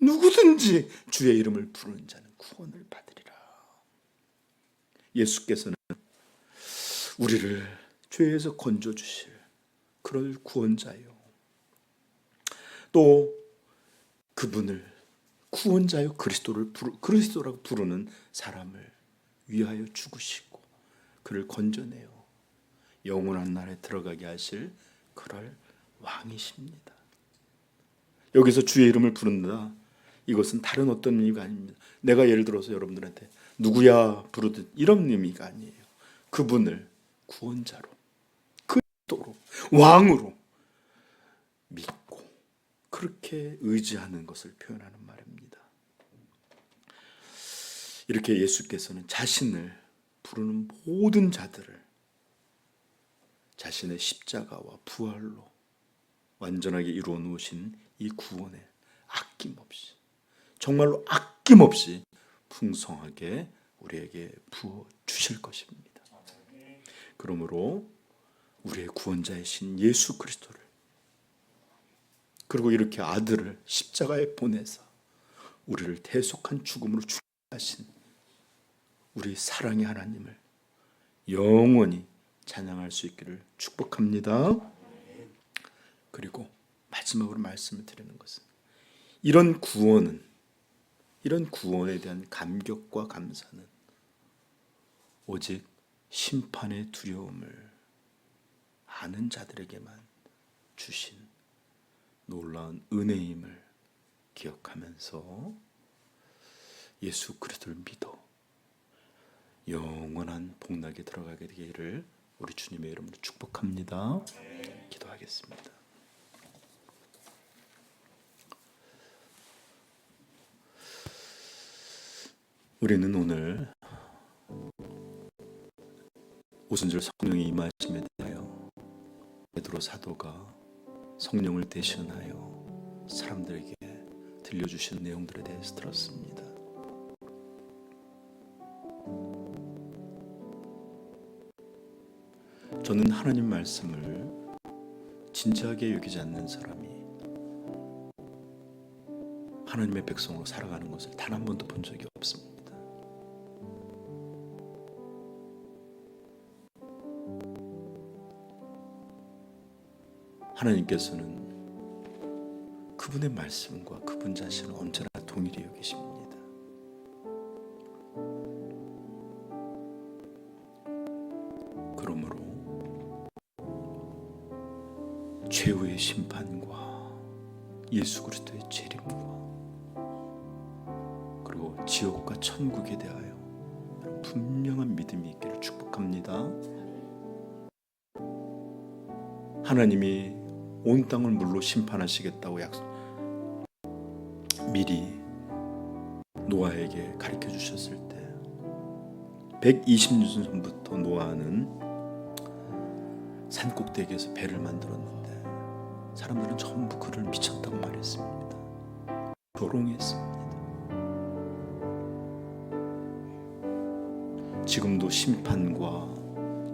누구든지 주의 이름을 부르는 자는 구원을 받으리라. 예수께서는 우리를 죄에서 건져주실 그럴 구원자요, 또 그분을 구원자요 그리스도라고 부르는 사람을 위하여 죽으시고 그를 건져내어 영원한 나라에 들어가게 하실 그럴 왕이십니다. 여기서 주의 이름을 부른다, 이것은 다른 어떤 의미가 아닙니다. 내가 예를 들어서 여러분들한테 누구야 부르듯 이런 의미가 아니에요. 그분을 구원자로, 그리스도로, 왕으로 믿고 그렇게 의지하는 것을 표현하는 말입니다. 이렇게 예수께서는 자신을 부르는 모든 자들을 자신의 십자가와 부활로 완전하게 이루어 놓으신 이 구원에 아낌없이, 정말로 아낌없이 풍성하게 우리에게 부어 주실 것입니다. 그러므로 우리의 구원자이신 예수 그리스도를, 그리고 이렇게 아들을 십자가에 보내서 우리를 대속한 죽음으로 죽게 하신 우리 사랑의 하나님을 영원히 찬양할 수 있기를 축복합니다. 그리고 마지막으로 말씀을 드리는 것은 이런 구원에 대한 감격과 감사는 오직 심판의 두려움을 아는 자들에게만 주신 놀라운 은혜임을 기억하면서 예수 그리스도를 믿어 영원한 복락에 들어가게 되기를 우리 주님의 이름으로 축복합니다. 기도하겠습니다. 우리는 오늘 오순절 성령의 임하심에 대하여 베드로 사도가 성령을 대신하여 사람들에게 들려주신 내용들에 대해서 들었습니다. 저는 하나님 말씀을 진지하게 여기지 않는 사람이 하나님의 백성으로 살아가는 것을 단 한 번도 본 적이 없습니다. 하나님께서는 그분의 말씀과 그분 자신을 언제나 동일히 여기십니다. 그러므로 최후의 심판과 예수 그리스도의 재림과 그리고 지옥과 천국에 대하여 분명한 믿음이 있기를 축복합니다. 하나님이 온 땅을 물로 심판하시겠다고 미리 노아에게 가르쳐 주셨을 때 120년 전부터 노아는 산꼭대기에서 배를 만들었는데 사람들은 전부 그를 미쳤다고 말했습니다. 조롱했습니다. 지금도 심판과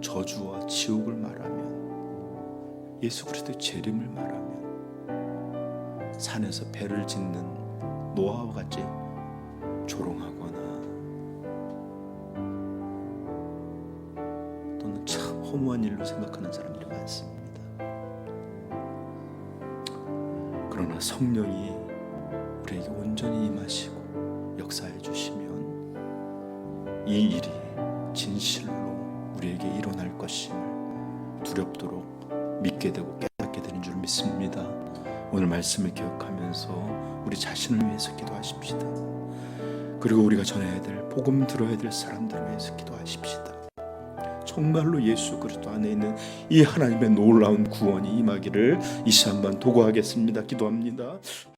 저주와 지옥을 말하면 예수 그리스도의 재림을 말하면 산에서 배를 짓는 노아와 같이 조롱하거나 또는 참 허무한 일로 생각하는 사람들이 많습니다. 그러나 성령이 우리에게 온전히 임하시고 역사해 주시면 이 일이 진실로 우리에게 일어날 것임을 두렵도록 믿게 되고 깨닫게 되는 줄 믿습니다. 오늘 말씀을 기억하면서 우리 자신을 위해서 기도하십시다. 그리고 우리가 전해야 될 복음 들어야 될 사람들을 위해서 기도하십시다. 정말로 예수 그리스도 안에 있는 이 하나님의 놀라운 구원이 임하기를 이 시간만 도구하겠습니다. 기도합니다.